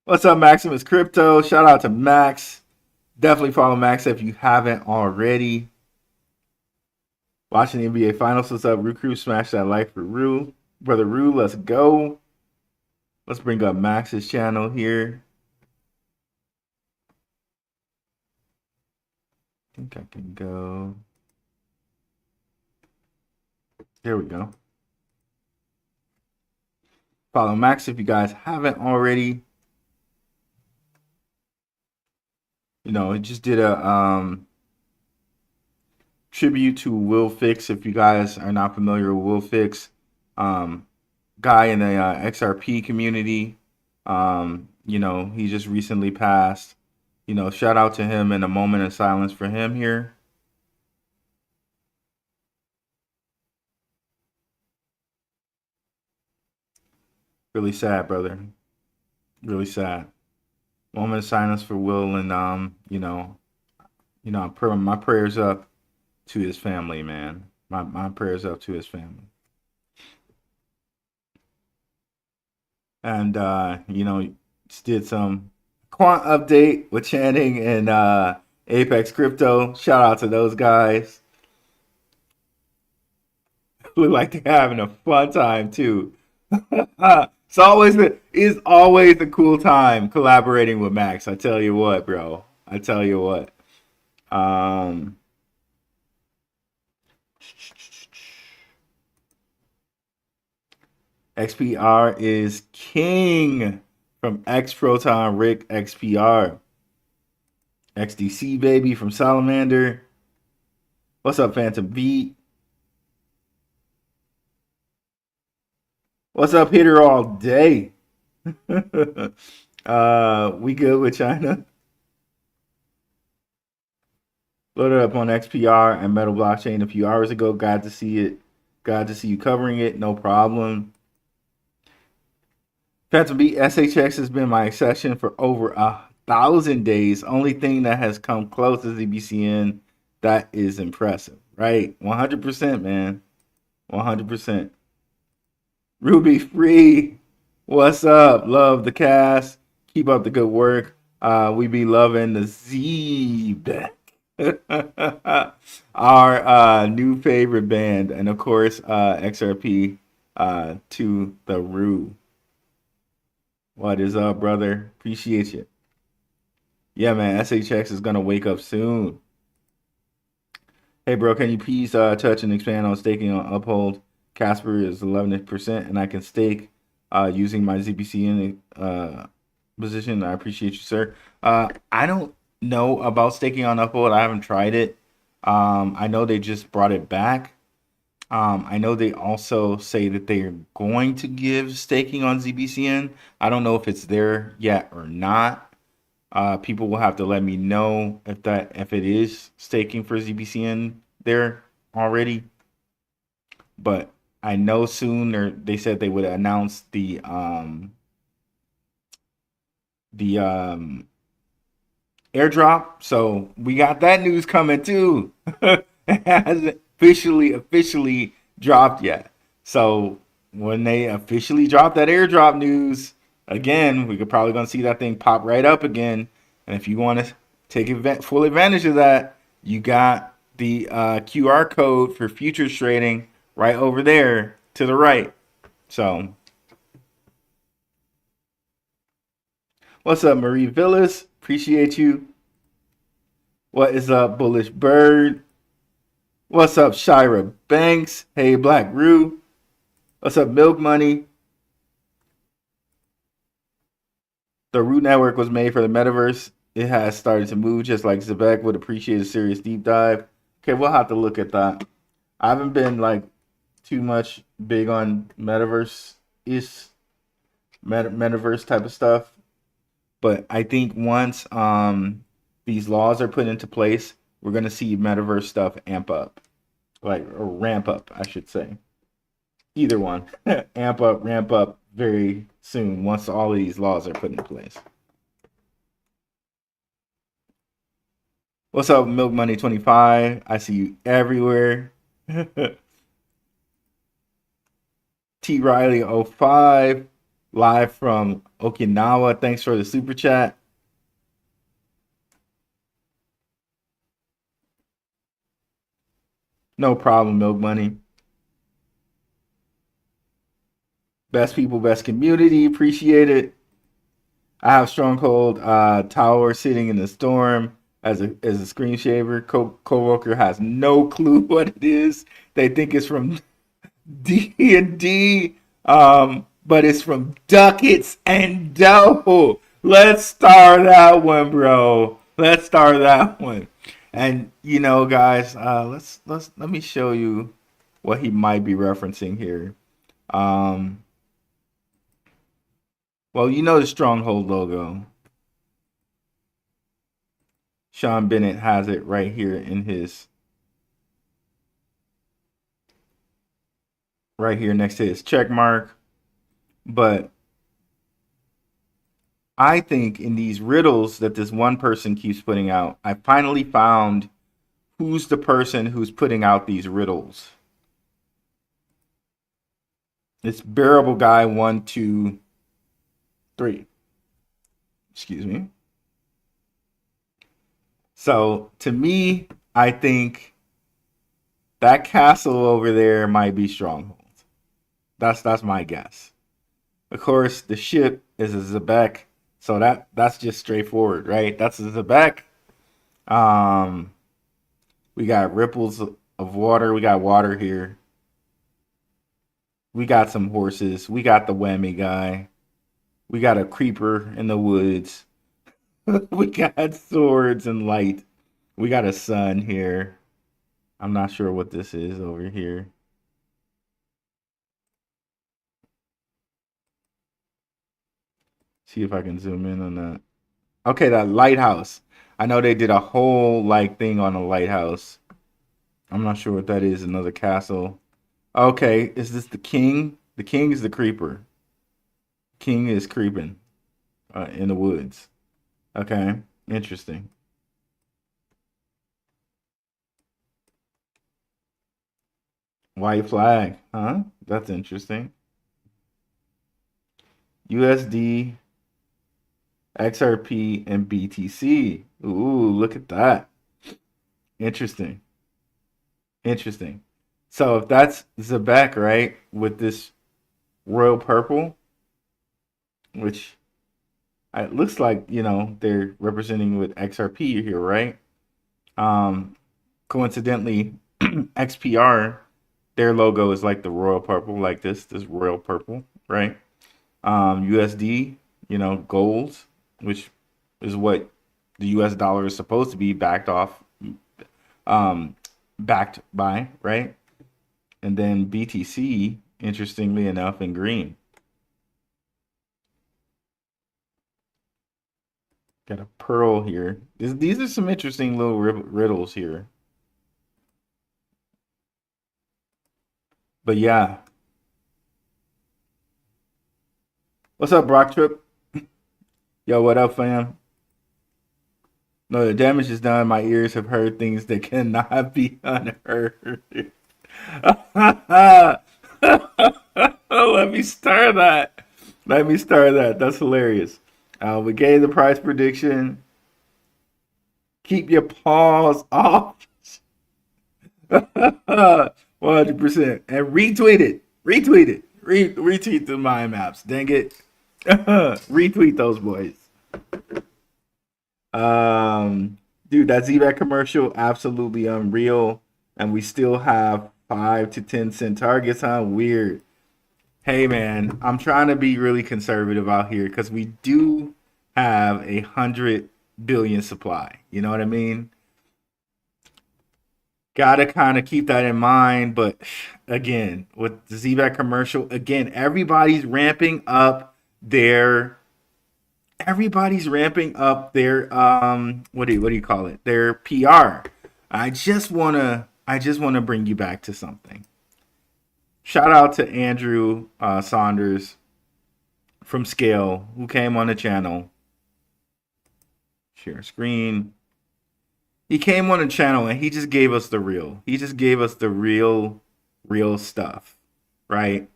What's up, Maximus Crypto? Shout out to Max. Definitely follow Max if you haven't already. Watching the NBA Finals. What's up, Rue Crew? Smash that like for Rue. Brother Rue, let's go. Let's bring up Max's channel here. I think I can go. There we go. Follow Max if you guys haven't already. He just did a tribute to Will Fix. If you guys are not familiar with Will Fix, guy in the XRP community, he just recently passed. Shout out to him and a moment of silence for him here. Really sad, brother. Really sad. Moment of silence for Will, and my prayers up to his family, man. My prayers up to his family. And just did some quant update with Channing and Apex Crypto. Shout out to those guys. Look like they're having a fun time too. It's always a cool time collaborating with Max. I tell you what, bro. I tell you what. XPR is king from X Proton Rick XPR. XDC baby from Salamander. What's up, Phantom Beat? What's up, Hitter all day? We good with China? Loaded up on XPR and Metal Blockchain a few hours ago. Glad to see it. Glad to see you covering it. No problem. Phantom Beat, SHX has been my session for over 1,000 days. Only thing that has come close to ZBCN. That is impressive, right? 100%, man. 100%. Ruby Free, what's up? Love the cast. Keep up the good work. We be loving the Zebec. Our new favorite band. And of course, XRP to the Rue. What is up, brother? Appreciate you. Yeah, man, SHX is going to wake up soon. Hey, bro, can you please touch and expand on staking on Uphold? Casper is 11%, and I can stake using my ZBCN position. I appreciate you, sir. I don't know about staking on Uphold. I haven't tried it. I know they just brought it back. I know they also say that they are going to give staking on ZBCN. I don't know if it's there yet or not. People will have to let me know if it is staking for ZBCN there already. But I know soon they said they would announce the airdrop. So we got that news coming too. It hasn't officially dropped yet. So when they officially drop that airdrop news, again, we're probably gonna see that thing pop right up again. And if you want to take full advantage of that, you got the QR code for futures trading right over there to the right. So, what's up, Marie Villas? Appreciate you. What is up, Bullish Bird? What's up, Shira Banks? Hey, Blackrue. What's up, Milk Money? The Root Network was made for the metaverse. It has started to move just like Zebec. Would appreciate a serious deep dive. Okay, we'll have to look at that. I haven't been too much big on metaverse type of stuff, but I think once these laws are put into place, we're gonna see metaverse stuff amp up, or ramp up, I should say. Either one, amp up, ramp up very soon once all of these laws are put in place. What's up, Milk Money 25? I see you everywhere. T Riley 05 live from Okinawa. Thanks for the super chat. No problem, Milk Money. Best people, best community. Appreciate it. I have Stronghold Tower sitting in the storm as a screensaver. Coworker has no clue what it is. They think it's from D&D, but it's from Ducats and Dough. Let's start that one, bro. Let's start that one. And you know, guys, let me show you what he might be referencing here. Um, well, you know the Stronghold logo. Sean Bennett has it right here in his right here next to his check mark. But I think in these riddles that this one person keeps putting out, I finally found who's the person who's putting out these riddles. It's Bearable Guy 123. Excuse me. So to me, I think that castle over there might be Stronghold. That's my guess. Of course, the ship is a Zebec, so that's just straightforward, right? That's a Zebec. We got ripples of water. We got water here. We got some horses. We got the whammy guy. We got a creeper in the woods. We got swords and light. We got a sun here. I'm not sure what this is over here. See if I can zoom in on that. Okay, that lighthouse. I know they did a whole like thing on a lighthouse. I'm not sure what that is. Another castle. Okay, is this the king? The king is the creeper. King is creeping in the woods. Okay, interesting. White flag, huh? That's interesting. USD, XRP, and BTC. Ooh, look at that. Interesting. Interesting. So if that's Zebec, right, with this royal purple, which it looks like, you know, they're representing with XRP here, right? Coincidentally, XPR, their logo is like the royal purple, like this royal purple, right? USD, you know, gold, which is what the US dollar is supposed to be backed by, right? And then BTC, interestingly enough, in green. Got a pearl here. These are some interesting little riddles here. But yeah. What's up, Brock Trip? Yo, what up, fam? No, the damage is done. My ears have heard things that cannot be unheard. Let me start that. Let me start that. That's hilarious. We gave the price prediction. Keep your paws off. 100%. And retweet it. Retweet it. Retweet the mind maps. Dang it. Retweet those boys. Dude, that Zebec commercial, absolutely unreal. And we still have 5 to 10 cent targets, huh? Weird. Hey, man, I'm trying to be really conservative out here because we do have 100 billion supply. You know what I mean? Gotta kind of keep that in mind. But again, with the Zebec commercial, again, everybody's ramping up their what do you call it? Their PR. I just wanna bring you back to something. Shout out to Andrew Saunders from Scale who came on the channel. Share screen. He came on the channel and he just gave us the real. He just gave us the real stuff, right?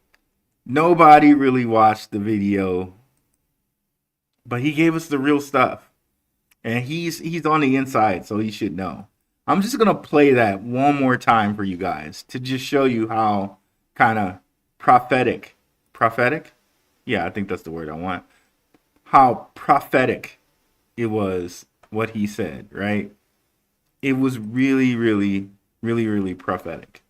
Nobody really watched the video, but he gave us the real stuff. And he's on the inside, so he should know. I'm just gonna play that one more time for you guys to just show you how kind of prophetic. Yeah, I think that's the word I want. How prophetic it was what he said, right? It was really prophetic.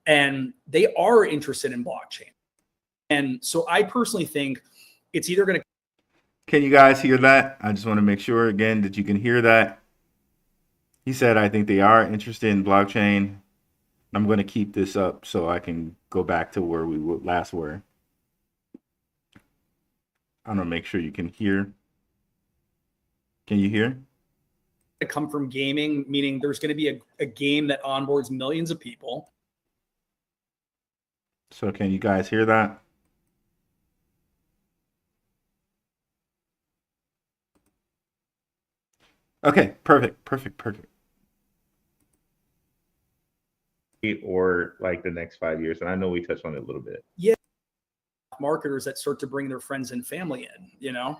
and they are interested in blockchain. And so I personally think it's either going to. Can you guys hear that? I just want to make sure again that you can hear that. He said, I think they are interested in blockchain. I'm going to keep this up so I can go back to where we last were. I'm going to make sure you can hear. Can you hear? Come from gaming, meaning there's going to be a game that onboards millions of people. So can you guys hear that? Okay, perfect. Or like the next 5 years, and I know we touched on it a little bit. Yeah, marketers that start to bring their friends and family in, you know.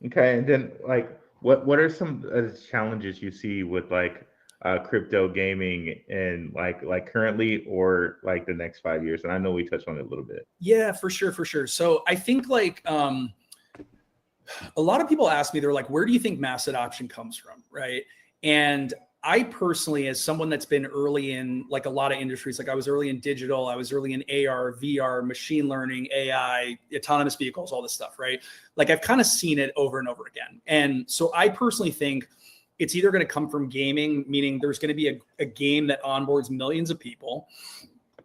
Okay, and then like, what are some challenges you see with like crypto gaming and like currently or like the next 5 years? And I know we touched on it a little bit. Yeah, for sure. So I think like a lot of people ask me, they're like, where do you think mass adoption comes from, right? And I personally, as someone that's been early in like a lot of industries, like I was early in digital, I was early in AR, VR, machine learning, AI, autonomous vehicles, all this stuff, right? Like I've kind of seen it over and over again. And so I personally think it's either going to come from gaming, meaning there's going to be a game that onboards millions of people.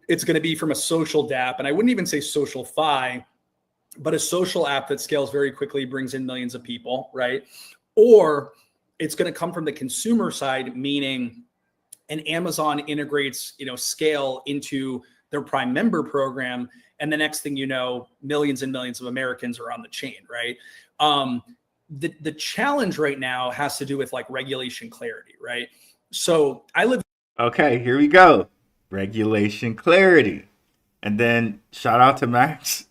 It's going to be from a social dApp, and I wouldn't even say social fi, but a social app that scales very quickly, brings in millions of people, right? Or it's going to come from the consumer side, meaning an Amazon integrates, scale into their Prime member program. And the next thing you know, millions and millions of Americans are on the chain, right? The challenge right now has to do with like regulation clarity, right? So I live. Okay, here we go. Regulation clarity. And then shout out to Max.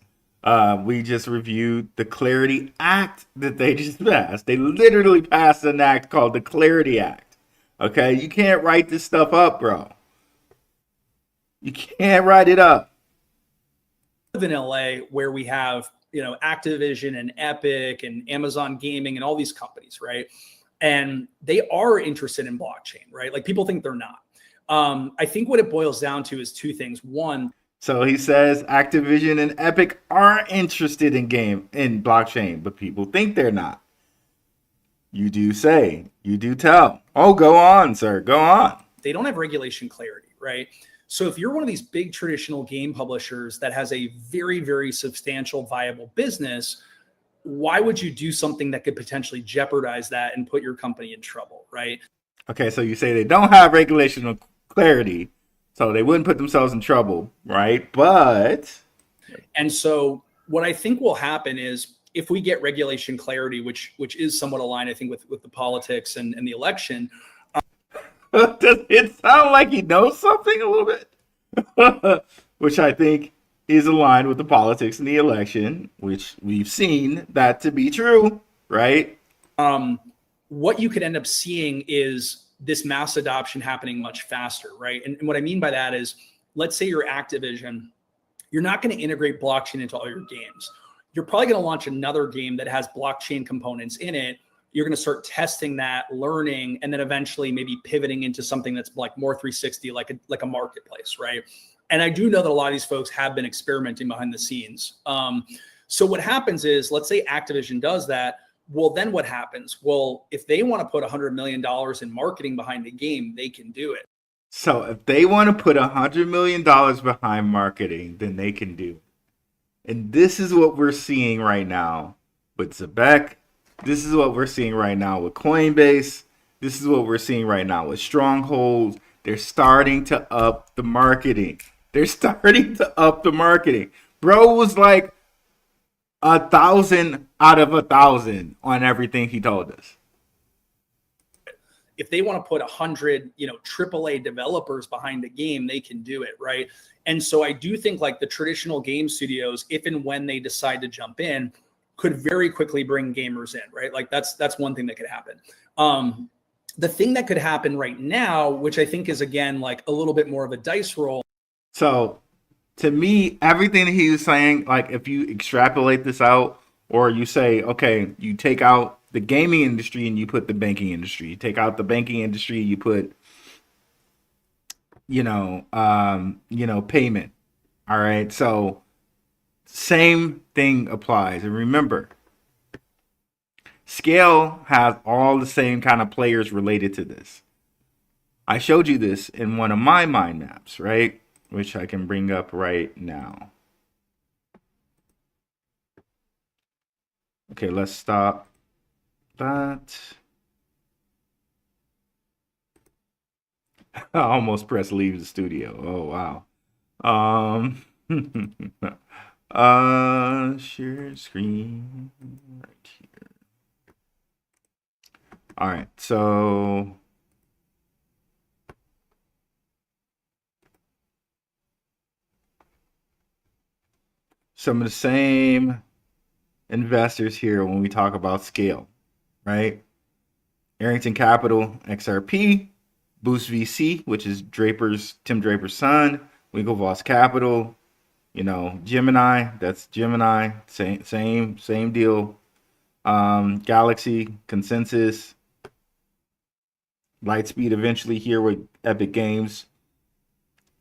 We just reviewed the Clarity Act that they just passed. They literally passed an act called the Clarity Act. Okay, you can't write this stuff up, bro. You can't write it up. I live in LA where we have, Activision and Epic and Amazon Gaming and all these companies, right? And they are interested in blockchain, right? Like people think they're not. I think what it boils down to is two things. One, so he says Activision and Epic are interested in blockchain, but people think they're not. You do say, you do tell. Oh, go on, sir. Go on. They don't have regulation clarity, right? So if you're one of these big traditional game publishers that has a very, very substantial viable business, why would you do something that could potentially jeopardize that and put your company in trouble, right? Okay, so you say they don't have regulational clarity, so they wouldn't put themselves in trouble, right? And so what I think will happen is if we get regulation clarity, which is somewhat aligned, I think, with the politics and the election. Does it sound like he knows something a little bit? Which I think is aligned with the politics and the election, which we've seen that to be true, right? What you could end up seeing is this mass adoption happening much faster, right? And what I mean by that is, let's say you're Activision, you're not going to integrate blockchain into all your games. You're probably going to launch another game that has blockchain components in it. You're going to start testing that, learning, and then eventually maybe pivoting into something that's like more 360, like a marketplace, right? And I do know that a lot of these folks have been experimenting behind the scenes. So what happens is, let's say Activision does that. Well, then what happens? Well, if they want to put $100 million in marketing behind the game, they can do it. So if they want to put $100 million behind marketing, then they can do it. And this is what we're seeing right now with Zebec. This is what we're seeing right now with Coinbase. This is what we're seeing right now with Stronghold. They're starting to up the marketing. Bro was like 1,000 out of 1,000 on everything he told us. If they want to put 100, AAA developers behind the game, they can do it, right? And so I do think like the traditional game studios, if and when they decide to jump in, could very quickly bring gamers in, right? Like that's one thing that could happen. The thing that could happen right now, which I think is again like a little bit more of a dice roll. So to me, everything that he was saying, like if you extrapolate this out, or you say, okay, you take out the gaming industry and you put the banking industry. You take out the banking industry, you put payment. All right. So same thing applies. And remember, Scale has all the same kind of players related to this. I showed you this in one of my mind maps, right? Which I can bring up right now. Okay, let's stop that. I almost pressed leave the studio. Oh wow. Share screen right here. All right, so some of the same investors here when we talk about Scale, right? Arrington Capital, XRP, Boost VC, which is Tim Draper's son, Winklevoss Capital, Gemini, that's Gemini, same deal. Galaxy, Consensus, Lightspeed eventually here with Epic Games,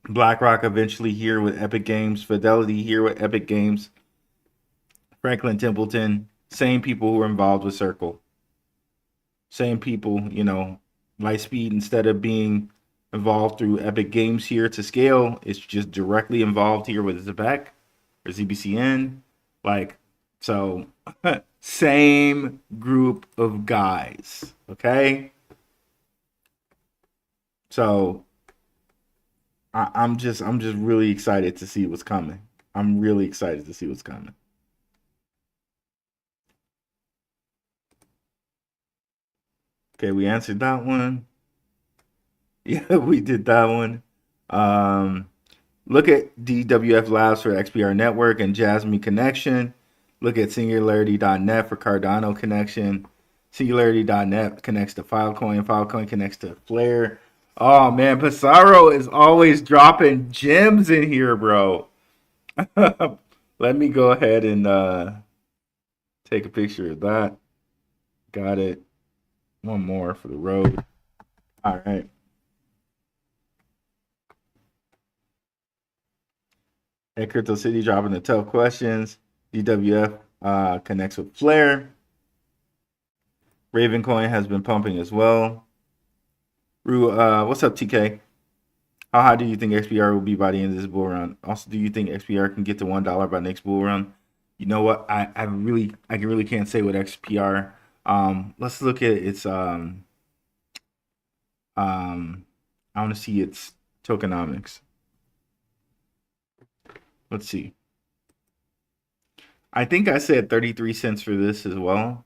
BlackRock eventually here with Epic Games, Fidelity here with Epic Games, Franklin Templeton, same people who are involved with Circle. Same people, Lightspeed, instead of being involved through Epic Games here to Scale, it's just directly involved here with Zebec or ZBCN. So same group of guys, okay? So I'm just really excited to see what's coming. I'm really excited to see what's coming. Okay, we answered that one. Yeah, we did that one. Look at DWF Labs for XPR Network and Jasmine Connection. Look at Singularity.net for Cardano Connection. Singularity.net connects to Filecoin. Filecoin connects to Flare. Oh man, Pissarro is always dropping gems in here, bro. Let me go ahead and take a picture of that. Got it. One more for the road. All right. At Crypto City dropping the tough questions. DWF connects with Flare. Ravencoin has been pumping as well. What's up, TK? How high do you think XPR will be by the end of this bull run? Also, do you think XPR can get to $1 by next bull run? You know what? I really can't say with XPR. Let's look at its I want to see its tokenomics. Let's see. I think I said 33 cents for this as well.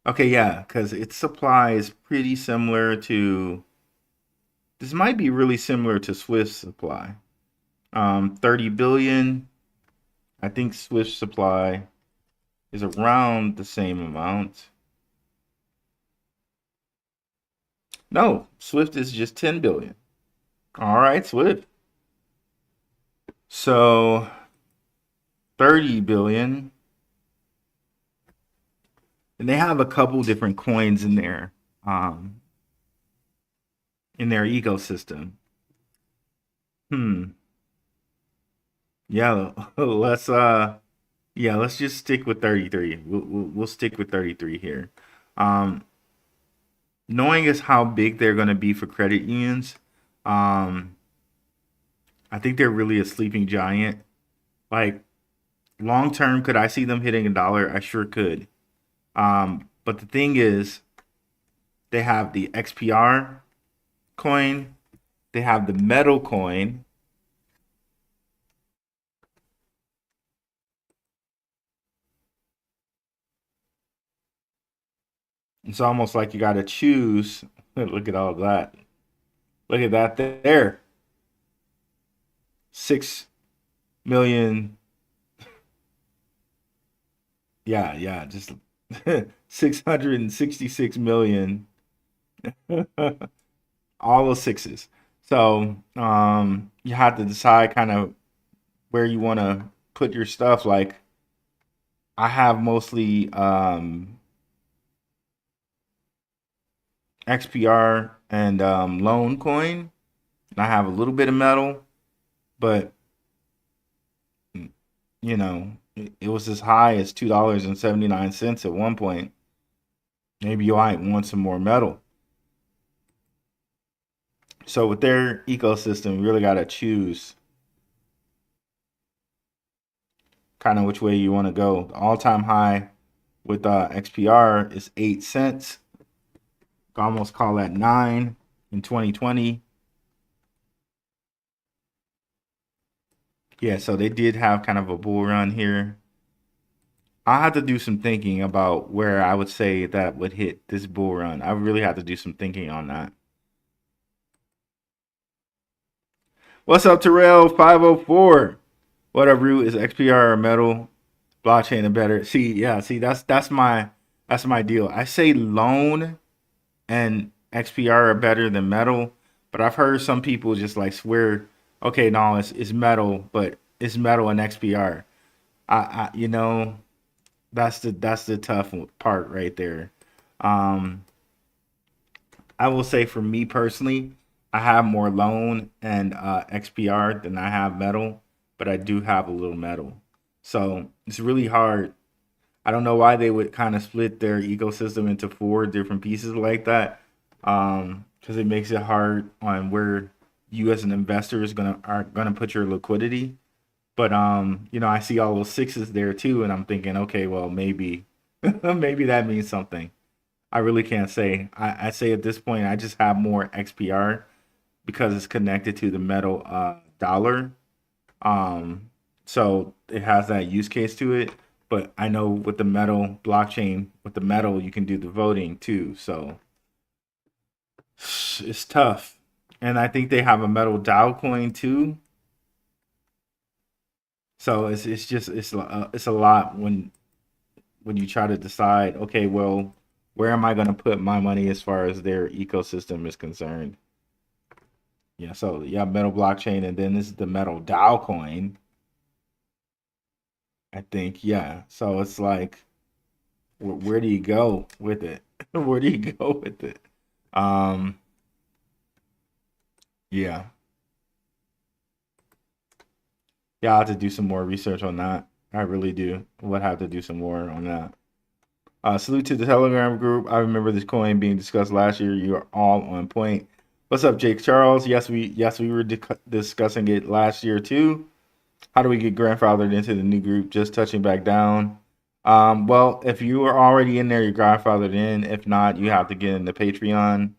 Okay, yeah, because its supply is pretty similar to, this might be really similar to Swift's supply. 30 billion. I think Swift's supply is around the same amount. No, Swift is just 10 billion. All right, Swift. So 30 billion. And they have a couple different coins in there, in their ecosystem. Yeah, let's just stick with 33. We'll stick with 33 here. Knowing as how big they're going to be for credit unions, I think they're really a sleeping giant. Like, long term, could I see them hitting $1? I sure could. But the thing is, they have the XPR coin, they have the metal coin. It's almost like you got to choose. Look at all that. Look at that there. 6 million. Yeah, just 666 million. All those sixes. So you have to decide kind of where you want to put your stuff. Like, I have mostly XPR and Lone Coin. And I have a little bit of metal, but you know, it was as high as $2.79 at one point. Maybe you might want some more metal. So with their ecosystem, you really got to choose kind of which way you want to go. The all-time high with XPR is 8 cents. Almost call that 9 in 2020. Yeah, so they did have kind of a bull run here. I have to do some thinking about where I would say that would hit this bull run. I really have to do some thinking on that. What's up, Terrell 504? What up, Root? Is XPR or metal blockchain a better? See, that's my deal. I say loan and XPR are better than metal, but I've heard some people just like swear, okay, no, it's metal, but it's metal and XPR. You know, that's the tough part right there. I will say for me personally, I have more loan and XPR than I have metal, but I do have a little metal. So it's really hard. I don't know why they would kind of split their ecosystem into 4 different pieces like that, because it makes it hard on where you as an investor are gonna put your liquidity. But you know, I see all those 6s there too, and I'm thinking, okay, well, maybe maybe that means something. I really can't say. I say at this point, I just have more XPR because it's connected to the metal dollar. So it has that use case to it. But I know with the metal blockchain, with the metal, you can do the voting too. So it's tough. And I think they have a metal Dow coin too. So it's a lot when you try to decide, okay, well, where am I going to put my money as far as their ecosystem is concerned? Yeah, so yeah, metal blockchain, and then this is the metal Dow coin, I think. Yeah, so it's like, where do you go with it? Where do you go with it? Yeah. Yeah, I have to do some more research on that. I really do. Would have to do some more on that. Salute to the Telegram group. I remember this coin being discussed last year. You are all on point. What's up, Jake Charles? Yes, we were discussing it last year too. How do we get grandfathered into the new group? Just touching back down. Well, if you are already in there, you're grandfathered in. If not, you have to get into Patreon.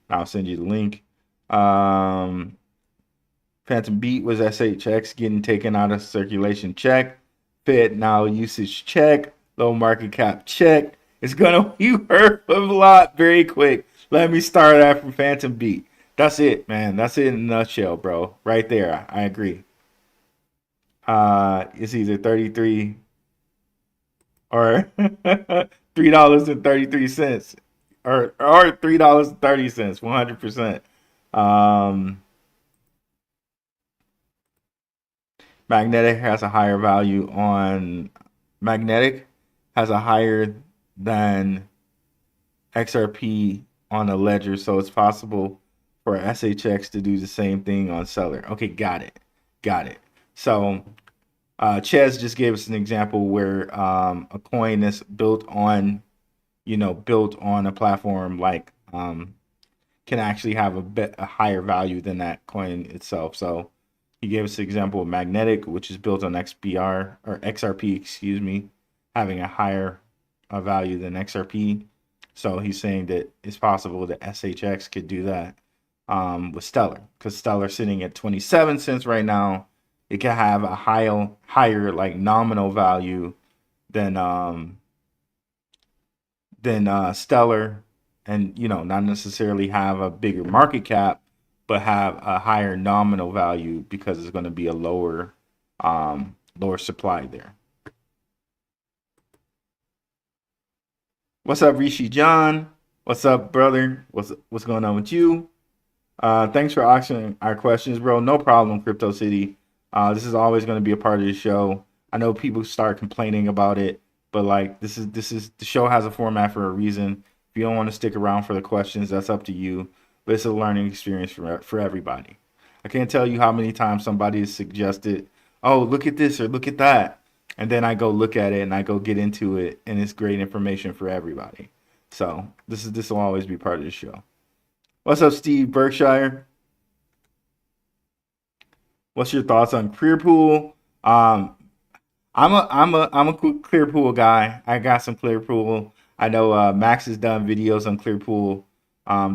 I'll send you the link. Phantom Beat was SHX getting taken out of circulation, check. Fed now usage, check. Low market cap, check. It's gonna be worth a lot very quick. Let me start that from Phantom Beat. That's it, man. That's it in a nutshell, bro. Right there. I agree. It's either 33 or $3.33 or $3.30, 100%. Magnetic has a higher value on Magnetic has a higher than XRP on a ledger, so it's possible for SHX to do the same thing on Seller. Okay, got it. So Ches just gave us an example where a coin that's built on a platform like can actually have a higher value than that coin itself. So he gave us the example of Magnetic, which is built on XPR or XRP, excuse me, having a higher value than XRP. So he's saying that it's possible that SHX could do that with Stellar, because Stellar sitting at 27 cents right now. It can have a higher like nominal value than Stellar, and not necessarily have a bigger market cap, but have a higher nominal value because it's going to be a lower supply there. What's up, Rishi John? What's up, brother? What's going on with you? Thanks for asking our questions, bro. No problem, Crypto City. This is always going to be a part of the show. I know people start complaining about it, but like this is the show has a format for a reason If you don't want to stick around for the questions, that's up to you. But it's a learning experience for everybody. I can't tell you how many times somebody has suggested, oh, look at this or look at that. And then I go look at it and I go get into it, and it's great information for everybody. So this will always be part of the show. What's up, Steve Berkshire? What's your thoughts on Clearpool? I'm a Clearpool guy. I got some Clearpool. I know Max has done videos on Clearpool.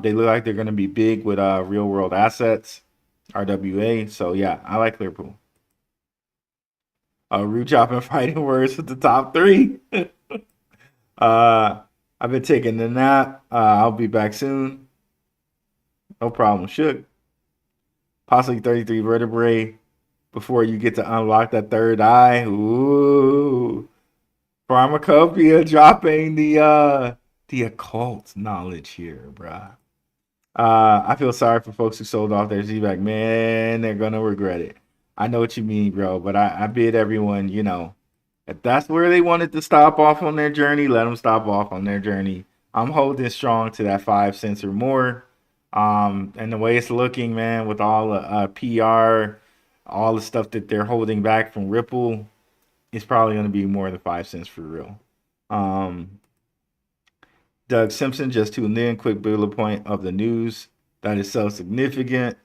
They look like they're going to be big with real world assets, RWA. So yeah, I like Clearpool. Root chopping fighting words with the top 3. I've been taking a nap. I'll be back soon. No problem. Shook. Possibly 33 vertebrae before you get to unlock that third eye. Ooh. Pharmacopoeia dropping the occult knowledge here, bruh. I feel sorry for folks who sold off their Zebec. Man, they're gonna regret it. I know what you mean, bro, but I bid everyone, if that's where they wanted to stop off on their journey, let them stop off on their journey. I'm holding strong to that 5 cents or more. And the way it's looking, man, with all the PR, all the stuff that they're holding back from Ripple, it's probably going to be more than 5 cents for real. Doug Simpson just tuned in. Quick bullet point of the news that is so significant.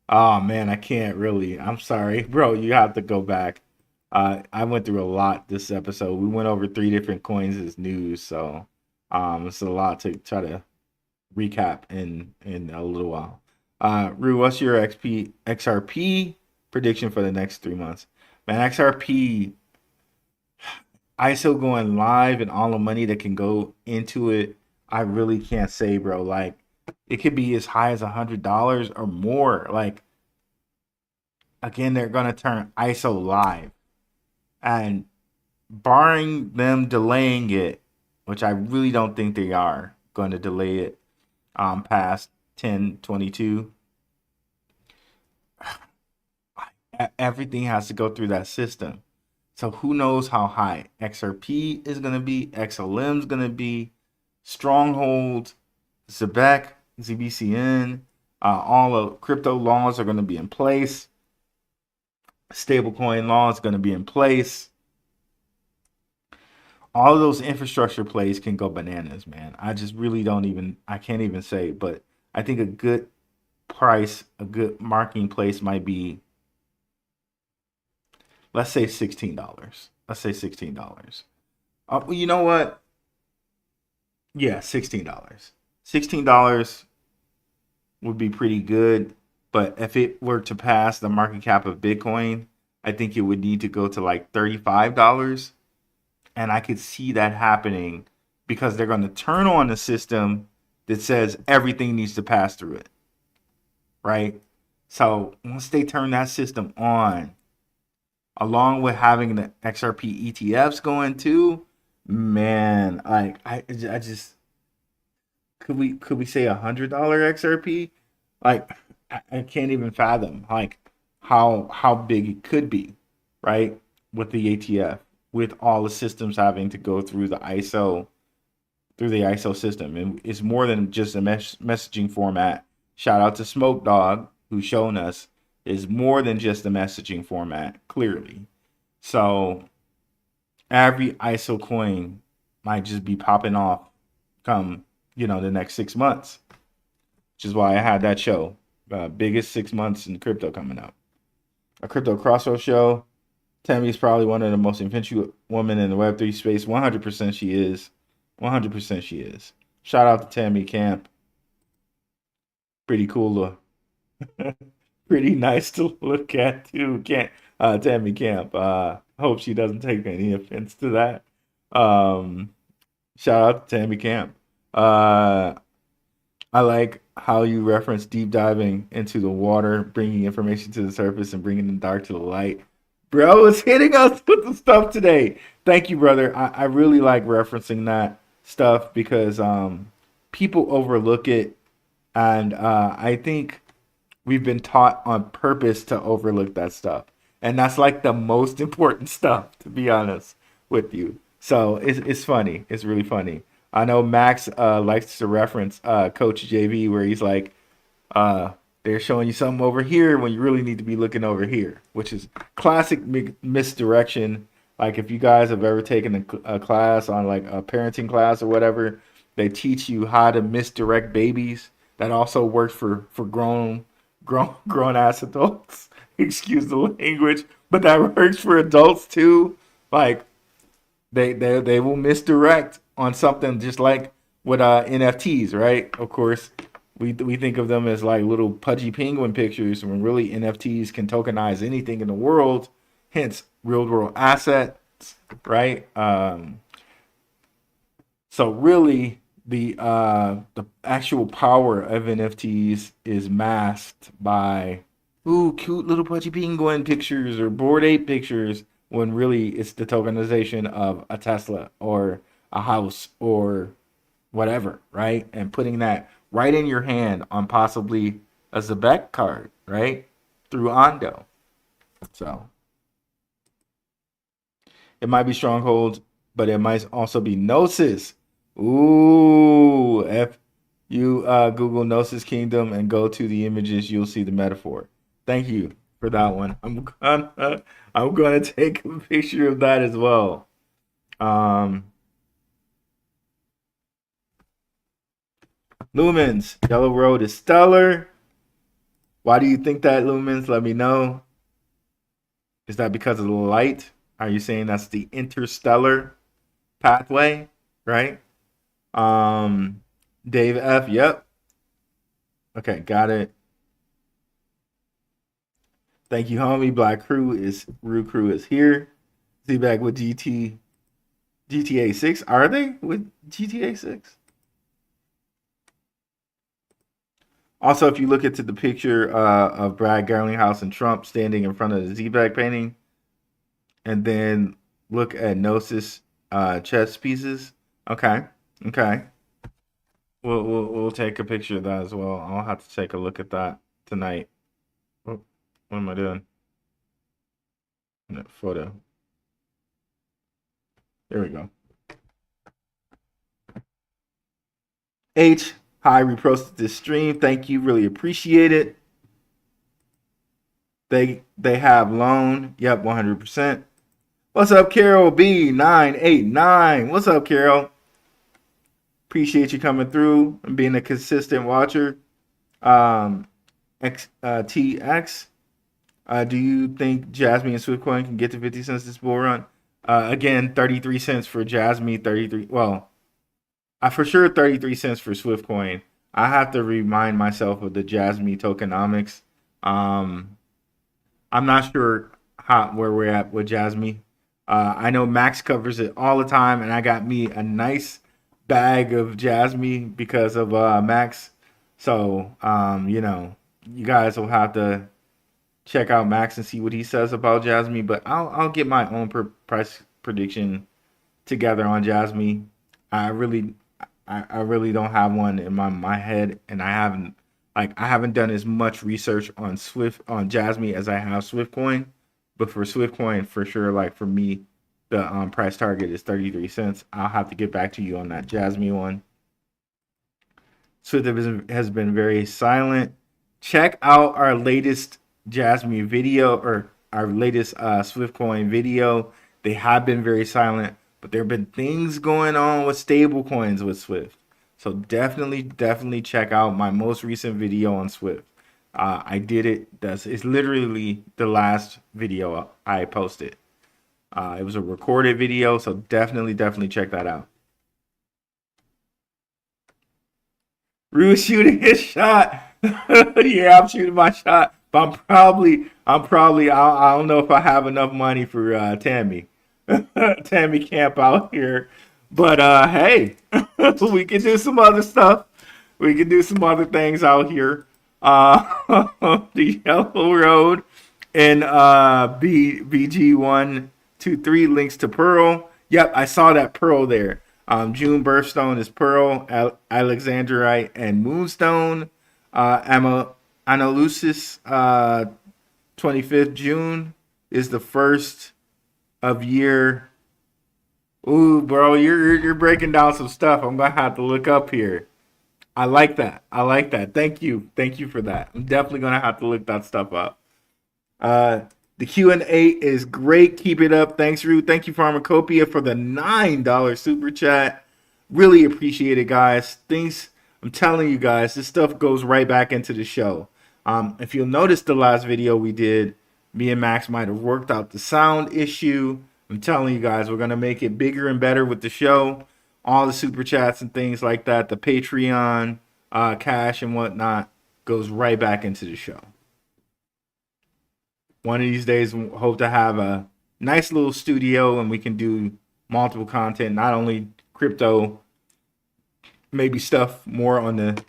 Oh man, I can't really. I'm sorry, bro. You have to go back. I went through a lot this episode. We went over 3 different coins as news, so it's a lot to try to recap in a little while. Rue, what's your XRP prediction for the next 3 months? Man, XRP ISO going live and all the money that can go into it, I really can't say, bro. Like, it could be as high as $100 or more. Like, again, they're gonna turn ISO live, and barring them delaying it, which I really don't think they are going to delay it past 10/22. Everything has to go through that system. So who knows how high XRP is going to be, XLM is going to be, Stronghold, Zebec, ZBCN, all the crypto laws are going to be in place. Stablecoin law is going to be in place. All of those infrastructure plays can go bananas, man. I just really I can't even say, but I think a good price, a good marking place might be, let's say $16. Let's say $16. Well, you know what? Yeah, $16. $16 would be pretty good. But if it were to pass the market cap of Bitcoin, I think it would need to go to like $35. And I could see that happening because they're going to turn on the system that says everything needs to pass through it. Right? So once they turn that system on, along with having the XRP ETFs going too, man, like I just could we say $100 XRP? Like I can't even fathom like how big it could be, right? With the ATF, with all the systems having to go through the ISO system, and it's more than just a messaging format. Shout out to Smoke Dog, who's shown us is more than just a messaging format, clearly. So every ISO coin might just be popping off come, the next 6 months, which is why I had that show, biggest 6 months in crypto coming up. A crypto crossroad show. Tammy is probably one of the most influential women in the Web3 space. 100% she is. 100% she is. Shout out to Tammy Camp. Pretty cool pretty nice to look at too. Tammy Camp. Hope she doesn't take any offense to that. Shout out to Tammy Camp. I like how you reference deep diving into the water, bringing information to the surface and bringing the dark to the light. Bro is hitting us with the stuff today. Thank you, brother. I really like referencing that stuff because people overlook it, and I think we've been taught on purpose to overlook that stuff. And that's like the most important stuff, to be honest with you. So it's funny. It's really funny. I know Max likes to reference Coach JV, where he's like, they're showing you something over here when you really need to be looking over here, which is classic misdirection. Like if you guys have ever taken a class on like a parenting class or whatever, they teach you how to misdirect babies. That also works for grown ass adults. Excuse the language, but that works for adults too. Like they will misdirect on something just like with NFTs, right? Of course, we think of them as like little pudgy penguin pictures when really NFTs can tokenize anything in the world, hence real world assets, right? So really the actual power of NFTs is masked by cute little pudgy penguin pictures or Bored Ape pictures, when really it's the tokenization of a Tesla or a house or whatever, right? And putting that right in your hand on possibly a Zebec card, right? Through Ondo. So it might be strongholds, but it might also be Gnosis. Ooh, if you Google Gnosis Kingdom and go to the images, you'll see the metaphor. Thank you for that one. I'm gonna take a picture of that as well. Lumens, Yellow Road is stellar. Why do you think that, Lumens? Let me know. Is that because of the light? Are you saying that's the interstellar pathway? Right? Dave F. Yep. Okay, got it. Thank you, homie. Blackrue Crew is here. Zebec with GTA 6. Are they with GTA 6? Also, if you look into the picture of Brad Garlinghouse and Trump standing in front of the Zebec painting, and then look at Gnosis chess pieces. Okay. We'll take a picture of that as well. I'll have to take a look at that tonight. Oh, what am I doing? That photo. There we go. H, hi, reposted this stream. Thank you, really appreciate it. They have loan. Yep, 100%. What's up, Carol B989? What's up, Carol? Appreciate you coming through and being a consistent watcher. TX, do you think Jasmine and Swiftcoin can get to 50 cents this bull run? Again, 33 cents for Jasmine, 33. Well, for sure 33 cents for Swiftcoin. I have to remind myself of the Jasmine tokenomics. I'm not sure where we're at with Jasmine. I know Max covers it all the time, and I got me a nice bag of Jasmine because of Max. So, you guys will have to check out Max and see what he says about Jasmine. But I'll get my own price prediction together on Jasmine. I really don't have one in my head, and I haven't done as much research on Jasmine as I have Swiftcoin. But for Swiftcoin, for sure, like for me, the price target is 33 cents. I'll have to get back to you on that Jasmine one. Swift has been very silent. Check out our latest Jasmine video or our latest Swiftcoin video. They have been very silent, but there have been things going on with stable coins with Swift. So definitely check out my most recent video on Swift. I did it. It's literally the last video I posted. It was a recorded video, so definitely check that out. Rue shooting his shot. Yeah, I'm shooting my shot. But I don't know if I have enough money for Tammy. Tammy camp out here. But hey, we can do some other stuff. We can do some other things out here. The Yellow Road and BG123 links to Pearl. Yep, I saw that Pearl there. June birthstone is Pearl, Alexandrite, and Moonstone. Analusis, 25th June is the first of year. Ooh, bro, you're breaking down some stuff. I'm gonna have to look up here. I like that. I like that. Thank you for that. I'm definitely gonna have to look that stuff up. Uh, the Q&A is great. Keep it up. Thanks, Rue. Thank you, Pharmacopoeia, for the $9 super chat. Really appreciate it, guys. Things I'm telling you guys, this stuff goes right back into the show. If you'll notice the last video we did, me and Max might have worked out the sound issue. I'm telling you guys, we're gonna make it bigger and better with the show. All the super chats and things like that, the Patreon, cash and whatnot, goes right back into the show. One of these days, we hope to have a nice little studio and we can do multiple content, not only crypto, maybe stuff more on the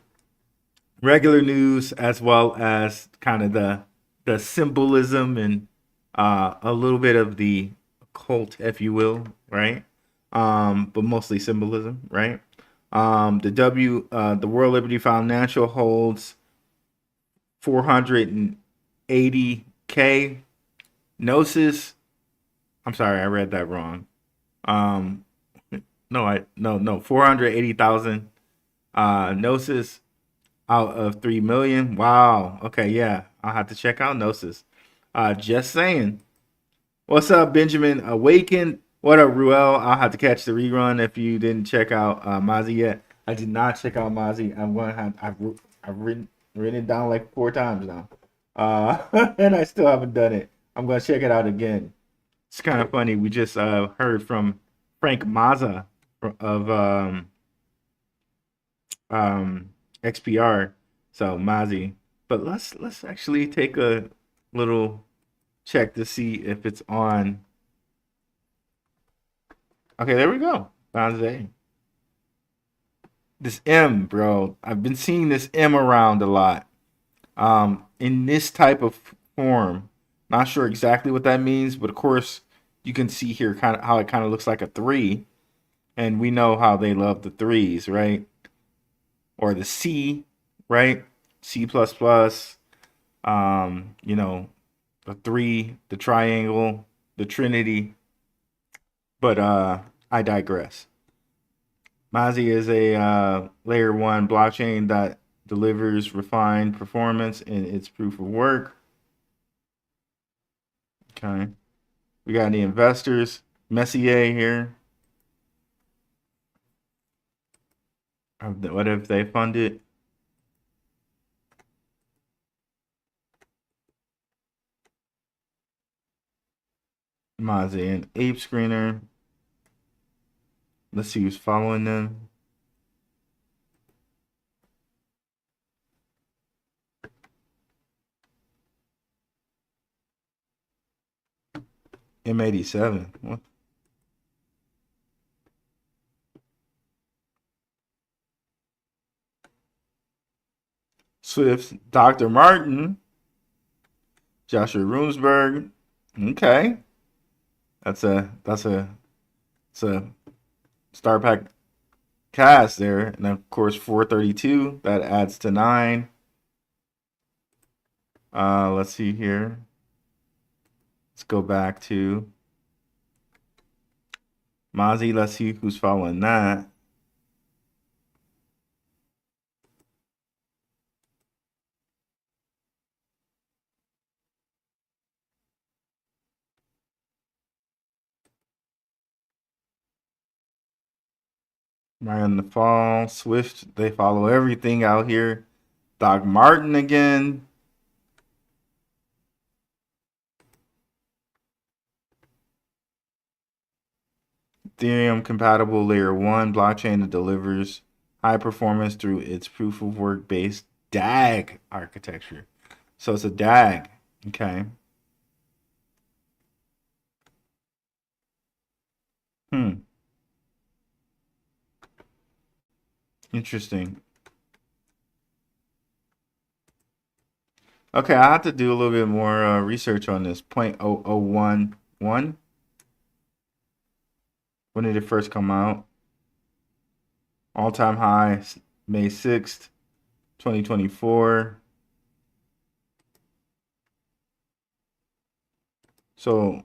regular news, as well as kind of the symbolism and a little bit of the occult, if you will, right? But mostly symbolism, right? The World Liberty Financial holds 480K Gnosis. I'm sorry, I read that wrong. No, 480,000 Gnosis out of 3 million. Wow. Okay, yeah. I'll have to check out Gnosis. Just saying. What's up, Benjamin Awakened? What up, Ruel? I'll have to catch the rerun if you didn't check out Mozzie yet. I did not check out Mozzie. I've written it down like 4 times now. And I still haven't done it. I'm gonna check it out again. It's kind of funny. We just heard from Frank Mazza of XPR, so Mozzie. But let's actually take a little check to see if it's on. Okay, there we go. Mozzie. This M, bro. I've been seeing this M around a lot. In this type of form. Not sure exactly what that means, but of course you can see here kind of how it kind of looks like a 3. And we know how they love the 3s, right? Or the C, right? C++, you know, the 3, the triangle, the Trinity. But I digress. Mozzie is a layer 1 blockchain that delivers refined performance in its proof of work. Okay. We got the investors, Messier here. What if they fund it? Mozzie and Ape Screener. Let's see who's following them. M87. What? Swift, Dr. Martin, Joshua Rumsberg. Okay. That's a star pack cast there. And of course 432. That adds to 9. Let's see here. Let's go back to Mozzie. Let's see who's following that. Right in the fall. Swift, they follow everything out here. Doc Martin again. Ethereum compatible layer 1 blockchain that delivers high performance through its proof of work based DAG architecture. So it's a DAG. Okay. Interesting. Okay, I have to do a little bit more research on this. 0.0011. When did it first come out? All-time high, May 6th, 2024. So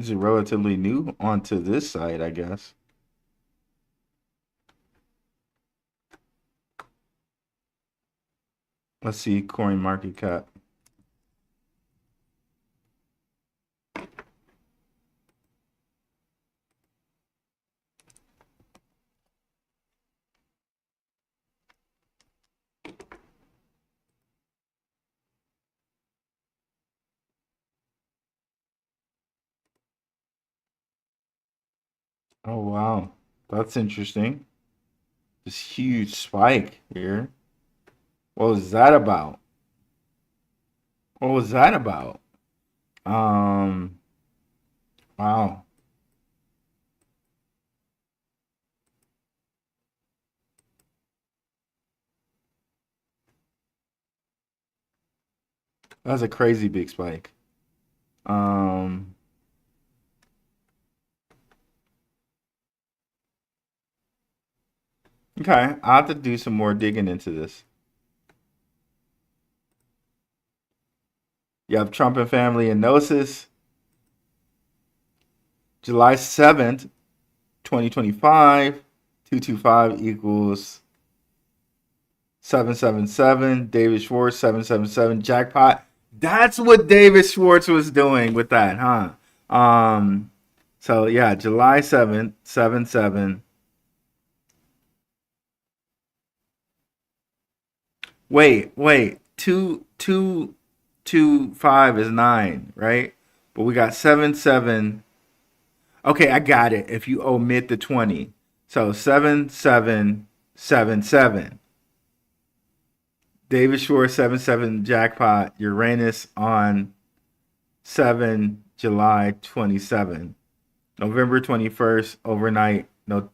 Is it relatively new onto this side, I guess? Let's see, coin market cap. Oh, wow. That's interesting. This huge spike here. What was that about? What was that about? Wow. That's a crazy big spike. Um, okay, I'll have to do some more digging into this. You have Trump and family and Gnosis. July 7th, 2025. 225 equals 777. David Schwartz, 777. Jackpot. That's what David Schwartz was doing with that, huh? So yeah, July 7th, 77. Wait. 225 is 9, right? But we got 77. Okay, I got it. If you omit the 20. So 7777. David Schwartz 77 jackpot. Uranus on 7 July 27. November 21st overnight. No,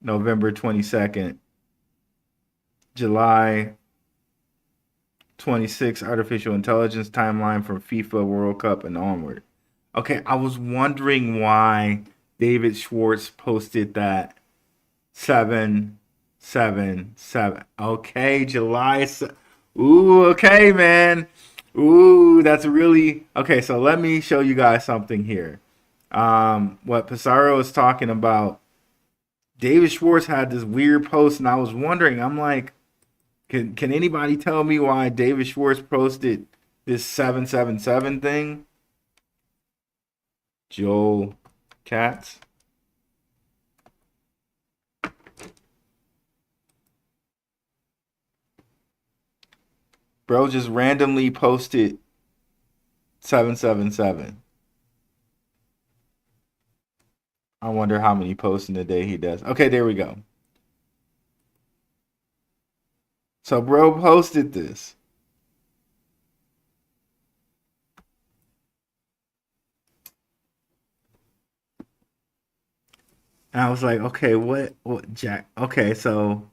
November 22nd. July 26 artificial intelligence timeline from FIFA World Cup and onward. Okay, I was wondering why David Schwartz posted that 777. Okay, July. Ooh, okay, man. Ooh, that's really okay. So let me show you guys something here. What Pissarro is talking about. David Schwartz had this weird post, and I was wondering. I'm like, can anybody tell me why David Schwartz posted this 777 thing? Joel Katz. Bro just randomly posted 777. I wonder how many posts in a day he does. Okay, there we go. So bro posted this. And I was like, okay, what Jack? Okay, so,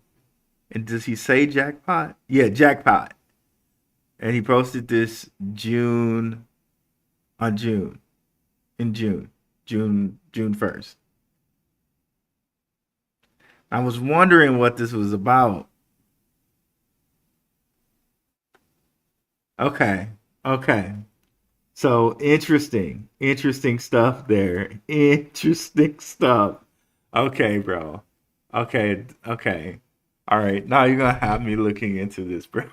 and does he say jackpot? Yeah, jackpot. And he posted this June on June, in June, June 1st. I was wondering what this was about. Okay, okay. So interesting stuff there. Interesting stuff. Okay, bro. Okay. All right. Now you're gonna have me looking into this, bro.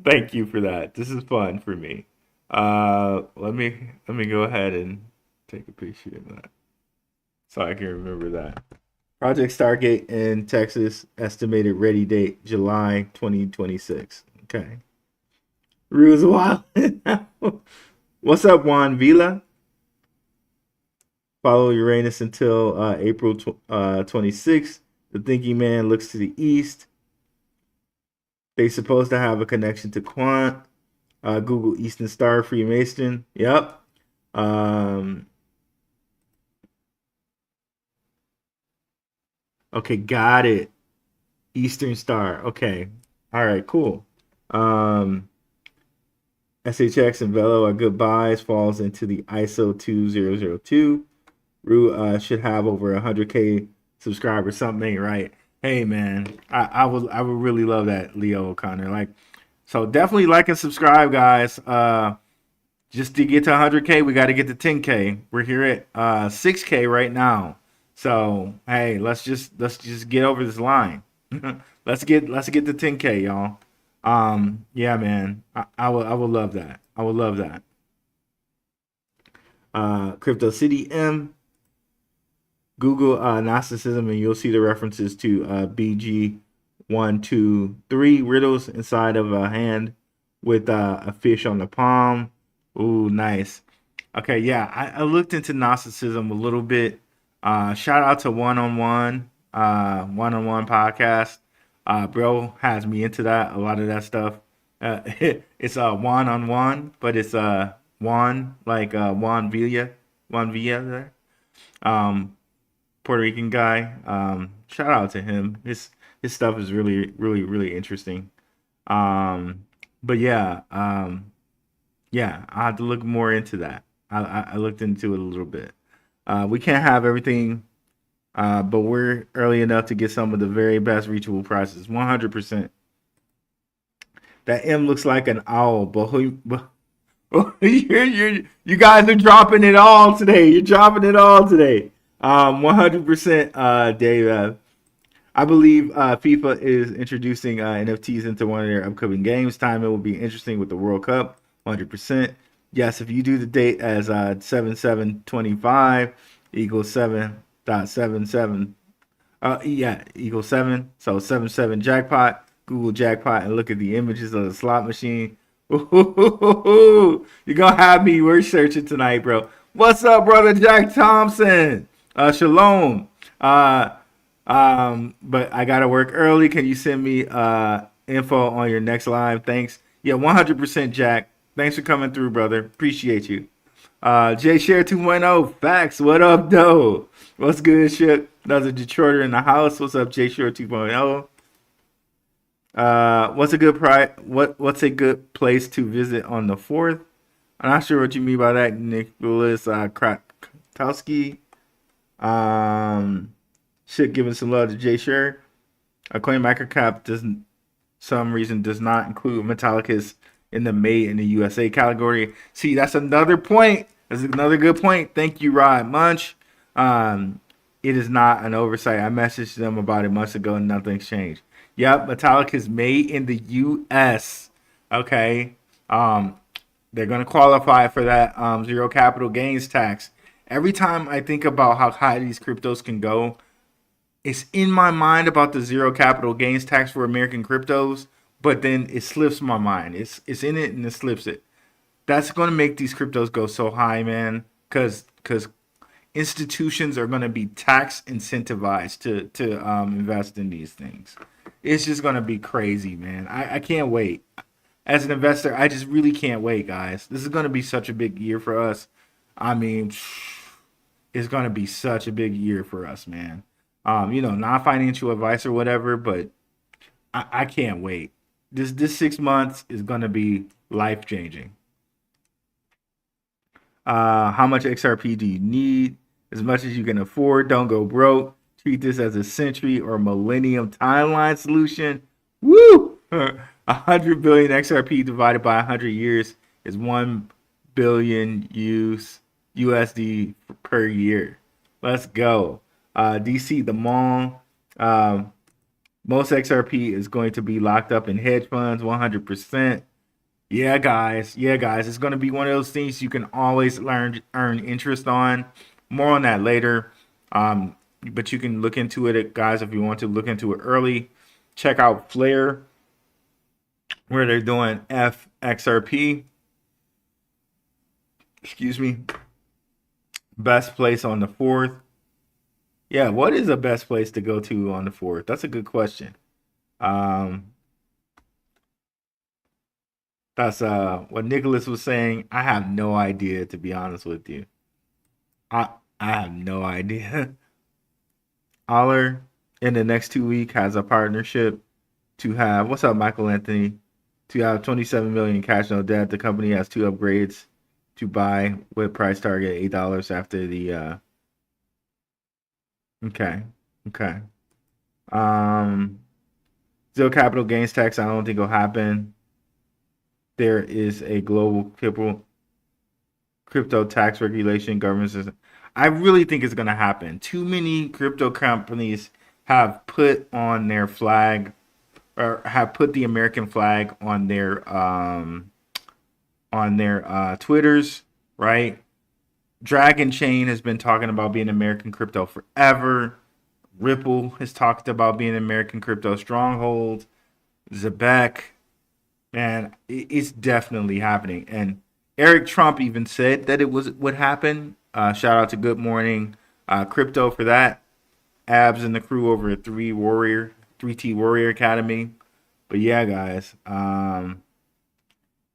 Thank you for that. This is fun for me. Let me go ahead and take a picture of that so I can remember that. Project Stargate in Texas, estimated ready date July 2026. Okay. Rules wild. What's up, Juan Vila? Follow Uranus until April 26th. The thinking man looks to the east. They supposed to have a connection to Quant. Google Eastern Star Freemason. Yep. Okay, got it. Eastern Star. Okay. All right, cool. SHX and Velo are good buys. Falls into the ISO 2002. Rue should have over 100K subscribers. Something ain't right. Hey man, I would really love that, Leo O'Connor. Like, so definitely like and subscribe, guys. just to get to 100K, we got to get to 10K. We're here at 6K right now. So hey, let's just get over this line. let's get to 10K, y'all. Yeah, man, I would love that. I would love that. Crypto City M. Google Gnosticism, and you'll see the references to BG123 riddles inside of a hand with a fish on the palm. Ooh, nice. Okay, yeah, I looked into Gnosticism a little bit. Shout out to One on One podcast. Bro has me into that, a lot of that stuff. It's one on one, but it's Juan, like Juan Villa there. Puerto Rican guy. Shout out to him. His stuff is really interesting. But yeah, yeah, I have to look more into that. I looked into it a little bit. We can't have everything, but we're early enough to get some of the very best reachable prices. 100%. That M looks like an owl, but you guys are dropping it all today. You're dropping it all today. 100%, Dave. I believe FIFA is introducing NFTs into one of their upcoming games. Timing will be interesting with the World Cup. 100%. Yes, if you do the date as 7725 equals 7.77. Yeah, equals 7. So 77 jackpot. Google jackpot and look at the images of the slot machine. Ooh, you're gonna have me researching tonight, bro. What's up, brother Jack Thompson? Shalom. But I gotta work early. Can you send me info on your next live? Thanks. Yeah, 100%, Jack. Thanks for coming through, brother. Appreciate you. J Share 2.0 facts. What up, though? What's good, shit? Another Detroiter in the house. What's up, J Share 2.0? What's a good What's a good place to visit on the 4th? I'm not sure what you mean by that, Nicholas Krakowski. Shit, giving some love to Jay Sher. Coin Microcap some reason does not include Metallicus in the Made in the USA category. See, that's another point. That's another good point. Thank you, Rod Munch. It is not an oversight. I messaged them about it months ago and nothing's changed. Yep, Metallic is made in the U.S. Okay. They're going to qualify for that zero capital gains tax. Every time I think about how high these cryptos can go, it's in my mind about the zero capital gains tax for American cryptos, but then it slips my mind. It's in it and it slips it. That's going to make these cryptos go so high, man, because institutions are going to be tax incentivized to invest in these things. It's just going to be crazy, man. I can't wait. As an investor, I just really can't wait, guys. This is going to be such a big year for us. I mean, it's going to be such a big year for us, man. Not financial advice or whatever, but I can't wait. This 6 months is going to be life-changing. How much XRP do you need? As much as you can afford. Don't go broke. Treat this as a century or millennium timeline solution. Woo! 100 billion XRP divided by 100 years is 1 billion USD per year. Let's go. DC, the mall. Most XRP is going to be locked up in hedge funds, 100%. Yeah, guys. It's going to be one of those things you can always earn interest on. More on that later. But you can look into it, guys, if you want to look into it early. Check out Flare, where they're doing FXRP. Excuse me. Best place on the 4th. Yeah, what is the best place to go to on the 4th? That's a good question. That's what Nicholas was saying. I have no idea, to be honest with you. I have no idea. Aller in the next 2 weeks has a partnership to have, what's up, Michael Anthony? To have 27 million cash, no debt. The company has 2 upgrades to buy with price target $8 after the Okay. Zero capital gains tax, I don't think will happen. There is a global crypto tax regulation governments. I really think it's going to happen. Too many crypto companies have put on their flag, or have put the American flag on their Twitters, right? Dragon Chain has been talking about being American crypto forever. Ripple has talked about being American crypto stronghold. Zebec, man, it's definitely happening. And Eric Trump even said that it would happen. Shout out to Good Morning Crypto for that. Abs and the crew over at 3T Warrior Academy. But yeah, guys,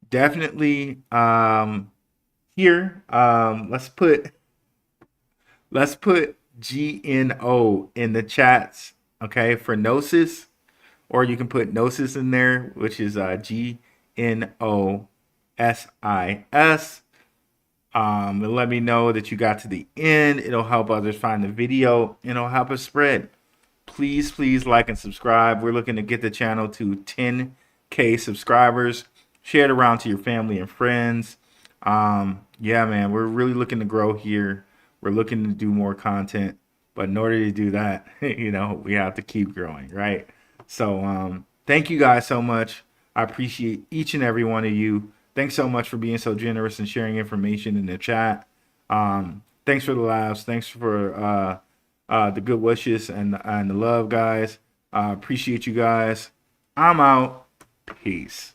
definitely here. Let's put GNO in the chats, okay, for Gnosis, or you can put Gnosis in there, which is GNOSIS. And let me know that you got to the end. It'll help others find the video, and it'll help us spread. Please like and subscribe. We're looking to get the channel to 10K subscribers. Share it around to your family and friends. Yeah, man, we're really looking to grow here. We're looking to do more content, but in order to do that, we have to keep growing, right? So thank you guys so much. I appreciate each and every one of you. Thanks so much for being so generous and sharing information in the chat. Thanks for the laughs. Thanks for the good wishes and the love, guys. Appreciate you guys. I'm out. Peace.